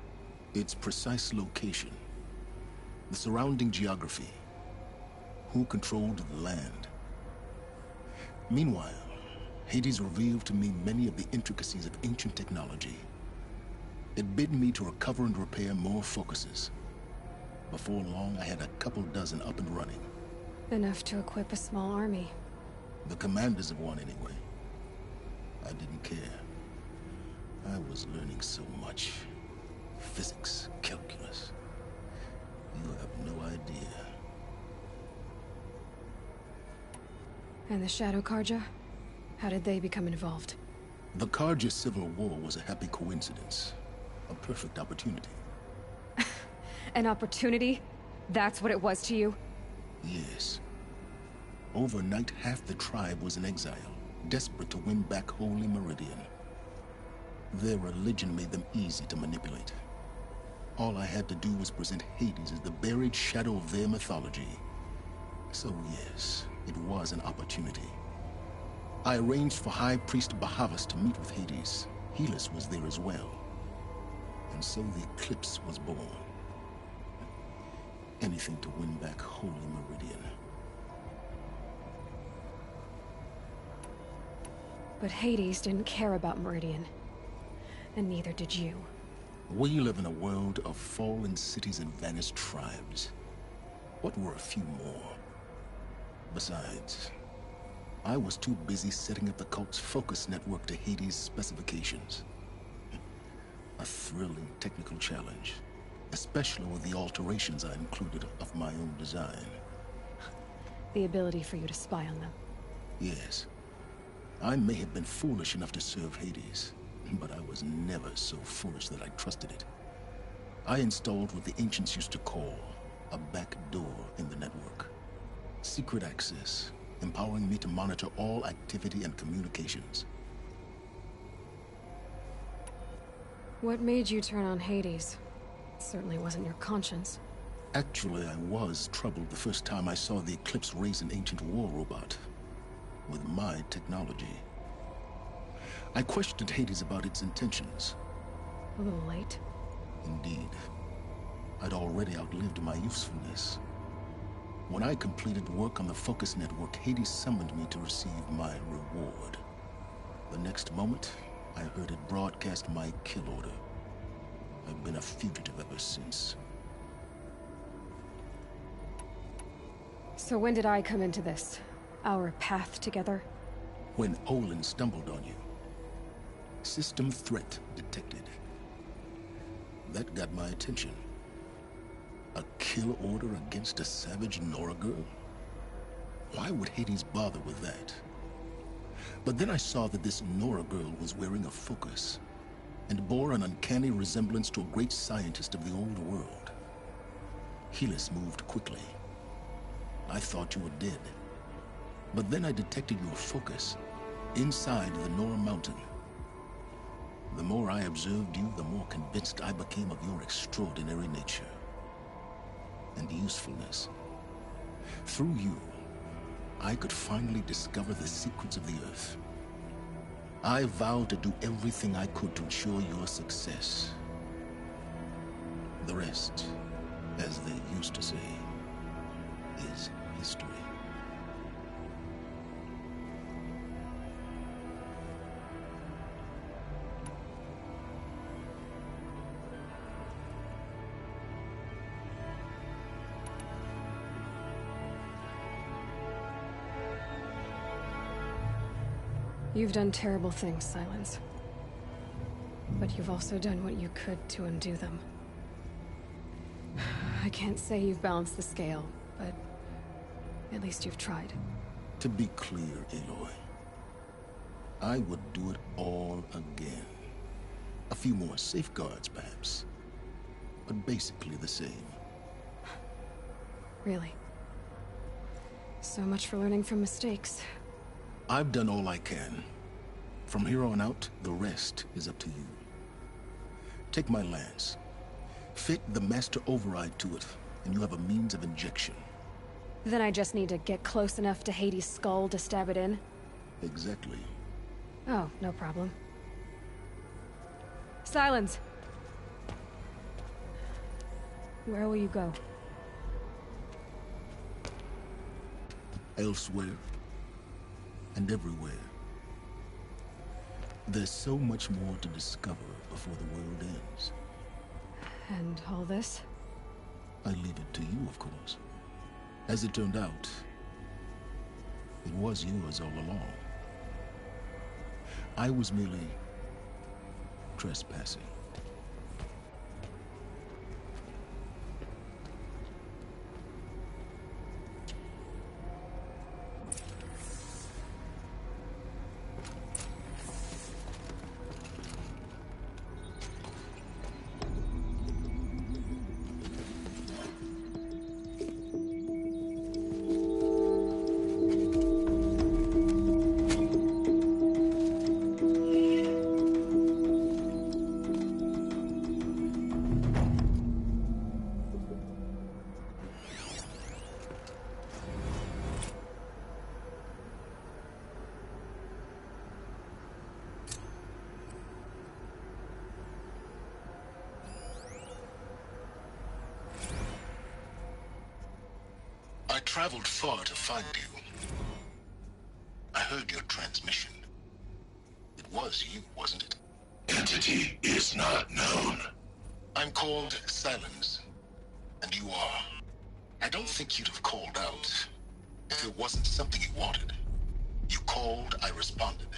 Its precise location, the surrounding geography, who controlled the land. Meanwhile, Hades revealed to me many of the intricacies of ancient technology. It bid me to recover and repair more focuses. Before long, I had a couple dozen up and running. Enough to equip a small army. The commanders of one, anyway. I didn't care. I was learning so much. Physics, calculus. You have no idea. And the Shadow Carja? How did they become involved? The Carja Civil War was a happy coincidence. A perfect opportunity. An opportunity? That's what it was to you? Yes. Overnight, half the tribe was in exile, desperate to win back Holy Meridian. Their religion made them easy to manipulate. All I had to do was present Hades as the buried shadow of their mythology. So yes, it was an opportunity. I arranged for High Priest Bahavas to meet with Hades. Helis was there as well. And so the Eclipse was born. Anything to win back Holy Meridian. But Hades didn't care about Meridian. And neither did you. We live in a world of fallen cities and vanished tribes. What were a few more? Besides, I was too busy setting up the cult's focus network to Hades' specifications. A thrilling technical challenge, especially with the alterations I included of my own design. The ability for you to spy on them. Yes. I may have been foolish enough to serve Hades, but I was never so foolish that I trusted it. I installed what the ancients used to call a back door in the network. Secret access, empowering me to monitor all activity and communications. What made you turn on Hades? It certainly wasn't your conscience. Actually, I was troubled the first time I saw the Eclipse raise an ancient war robot. With my technology. I questioned Hades about its intentions. A little late. Indeed. I'd already outlived my usefulness. When I completed work on the Focus Network, Hades summoned me to receive my reward. The next moment, I heard it broadcast my kill order. I've been a fugitive ever since. So when did I come into this? Our path together? When Olin stumbled on you. System threat detected. That got my attention. A kill order against a savage Nora girl? Why would Hades bother with that? But then I saw that this Nora girl was wearing a focus, and bore an uncanny resemblance to a great scientist of the old world. Helis moved quickly. I thought you were dead. But then I detected your focus, inside the Nora Mountain. The more I observed you, the more convinced I became of your extraordinary nature. And usefulness. Through you, I could finally discover the secrets of the Earth. I vowed to do everything I could to ensure your success. The rest, as they used to say, is history. You've done terrible things, Silence. But you've also done what you could to undo them. I can't say you've balanced the scale, but at least you've tried. To be clear, Aloy, I would do it all again. A few more safeguards, perhaps, but basically the same. Really? So much for learning from mistakes. I've done all I can. From here on out, the rest is up to you. Take my lance. Fit the master override to it, and you have a means of injection. Then I just need to get close enough to Hades' skull to stab it in? Exactly. Oh, no problem. Silence! Where will you go? Elsewhere. And everywhere. There's so much more to discover before the world ends. And all this? I leave it to you, of course. As it turned out, it was yours all along. I was merely trespassing. I traveled far to find you. I heard your transmission. It was you, wasn't it? Entity is not known. I'm called Silence, and you are. I don't think you'd have called out if it wasn't something you wanted. You called, I responded.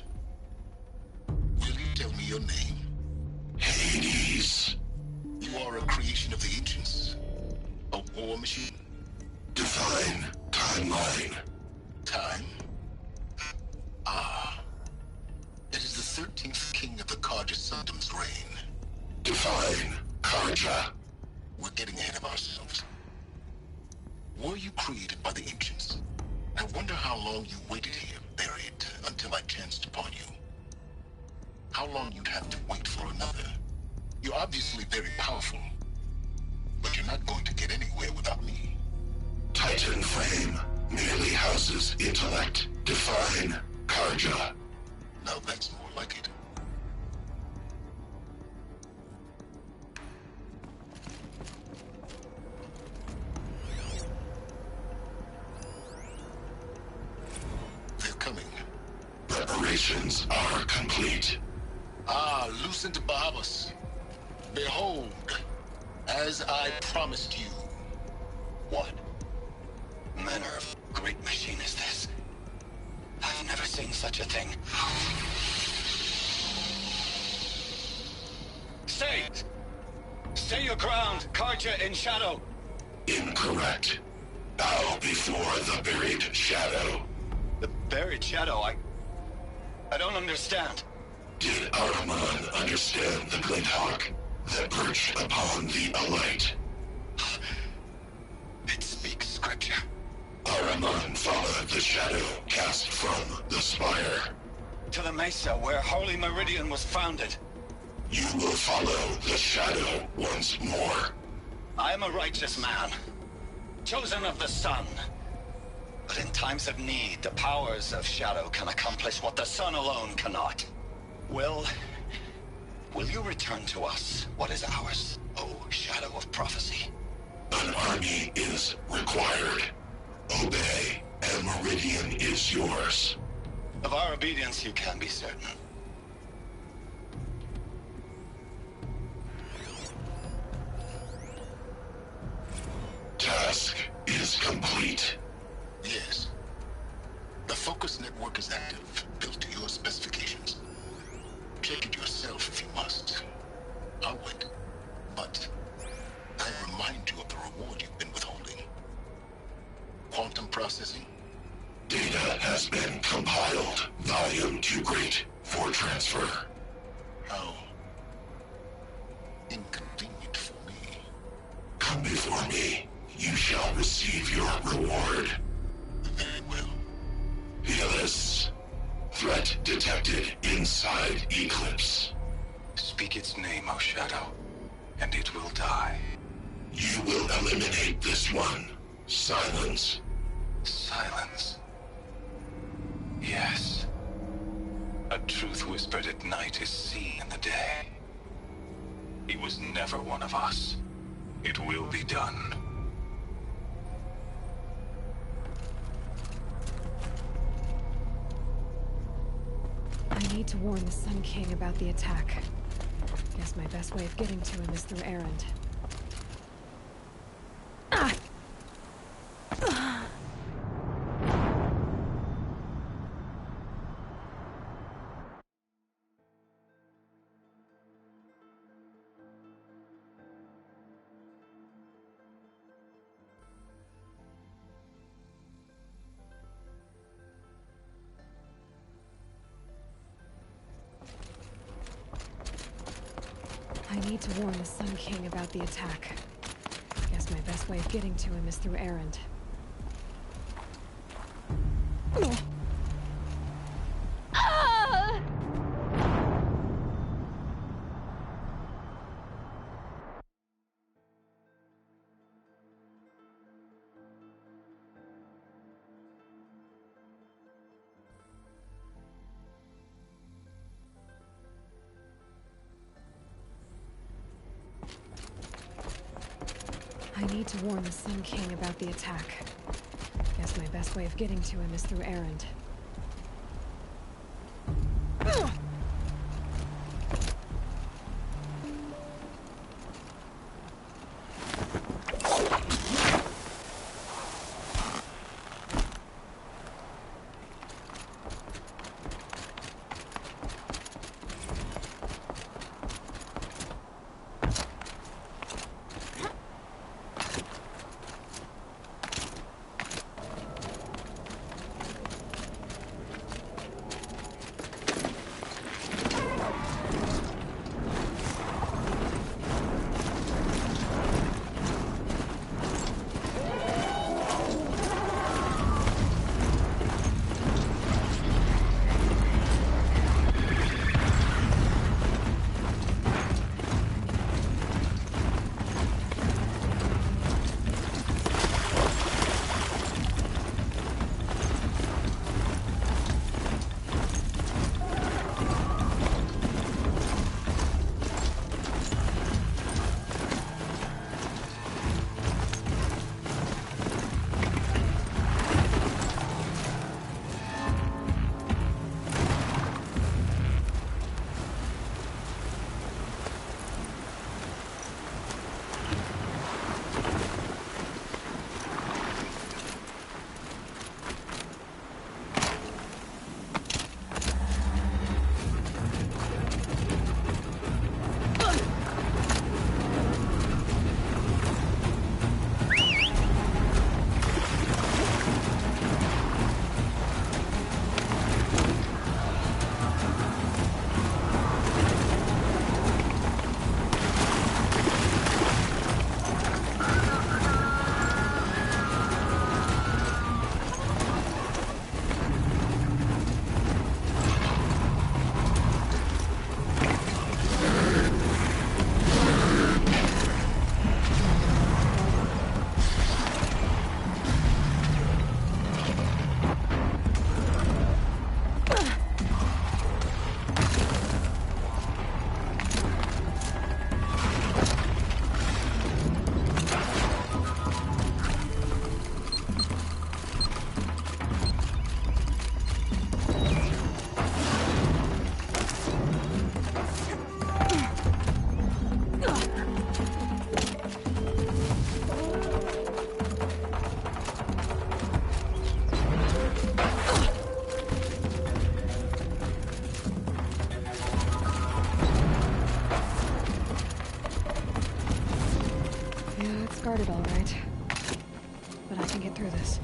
Will you tell me your name? Hades. You are a creation of the ancients. A war machine. Divine timeline. Time? Ah. It is the 13th king of the Carja Sundom's reign. Divine Carja. We're getting ahead of ourselves. Were you created by the ancients? I wonder how long you waited here, buried, until I chanced upon you. How long you'd have to wait for another. You're obviously very powerful, but you're not going to get anywhere without me. Titan Flame merely houses intellect. Divine Carja. Now that's more like it. They're coming. Preparations are complete. Ah, Lucent Bahavas. Behold, as I promised you. What manner of great machine is this? I've never seen such a thing. Stay! Stay your ground, Carja in shadow! Incorrect. Bow before the buried shadow. The buried shadow? I don't understand. Did Ahriman understand the glint hawk that perched upon the alight? It speaks scripture. Ahriman followed the shadow cast from the spire. To the mesa where Holy Meridian was founded. You will follow the shadow once more. I am a righteous man, chosen of the sun. But in times of need, the powers of shadow can accomplish what the sun alone cannot. Will you return to us what is ours, O Shadow of Prophecy? An army is required. Obey, and Meridian is yours. Of our obedience you can be certain. Task is complete. Yes. The Focus network is active, built to your specifications. Check it yourself if you must. I'll wait. But I remind you of Processing. Data has been compiled. Volume too great for transfer. How inconvenient for me. Come before me. You shall receive your reward. Very well. Helis. Threat detected inside Eclipse. Speak its name, O Shadow, and it will die. You will eliminate this one. Silence. Silence. Yes. A truth whispered at night is seen in the day. He was never one of us. It will be done. I need to warn the Sun King about the attack. Guess my best way of getting to him is through Erend. I need to warn the Sun King about the attack. Guess my best way of getting to him is through Erend. I need to warn the Sun King about the attack. Guess my best way of getting to him is through Erend. Guarded all right. But I can get through this.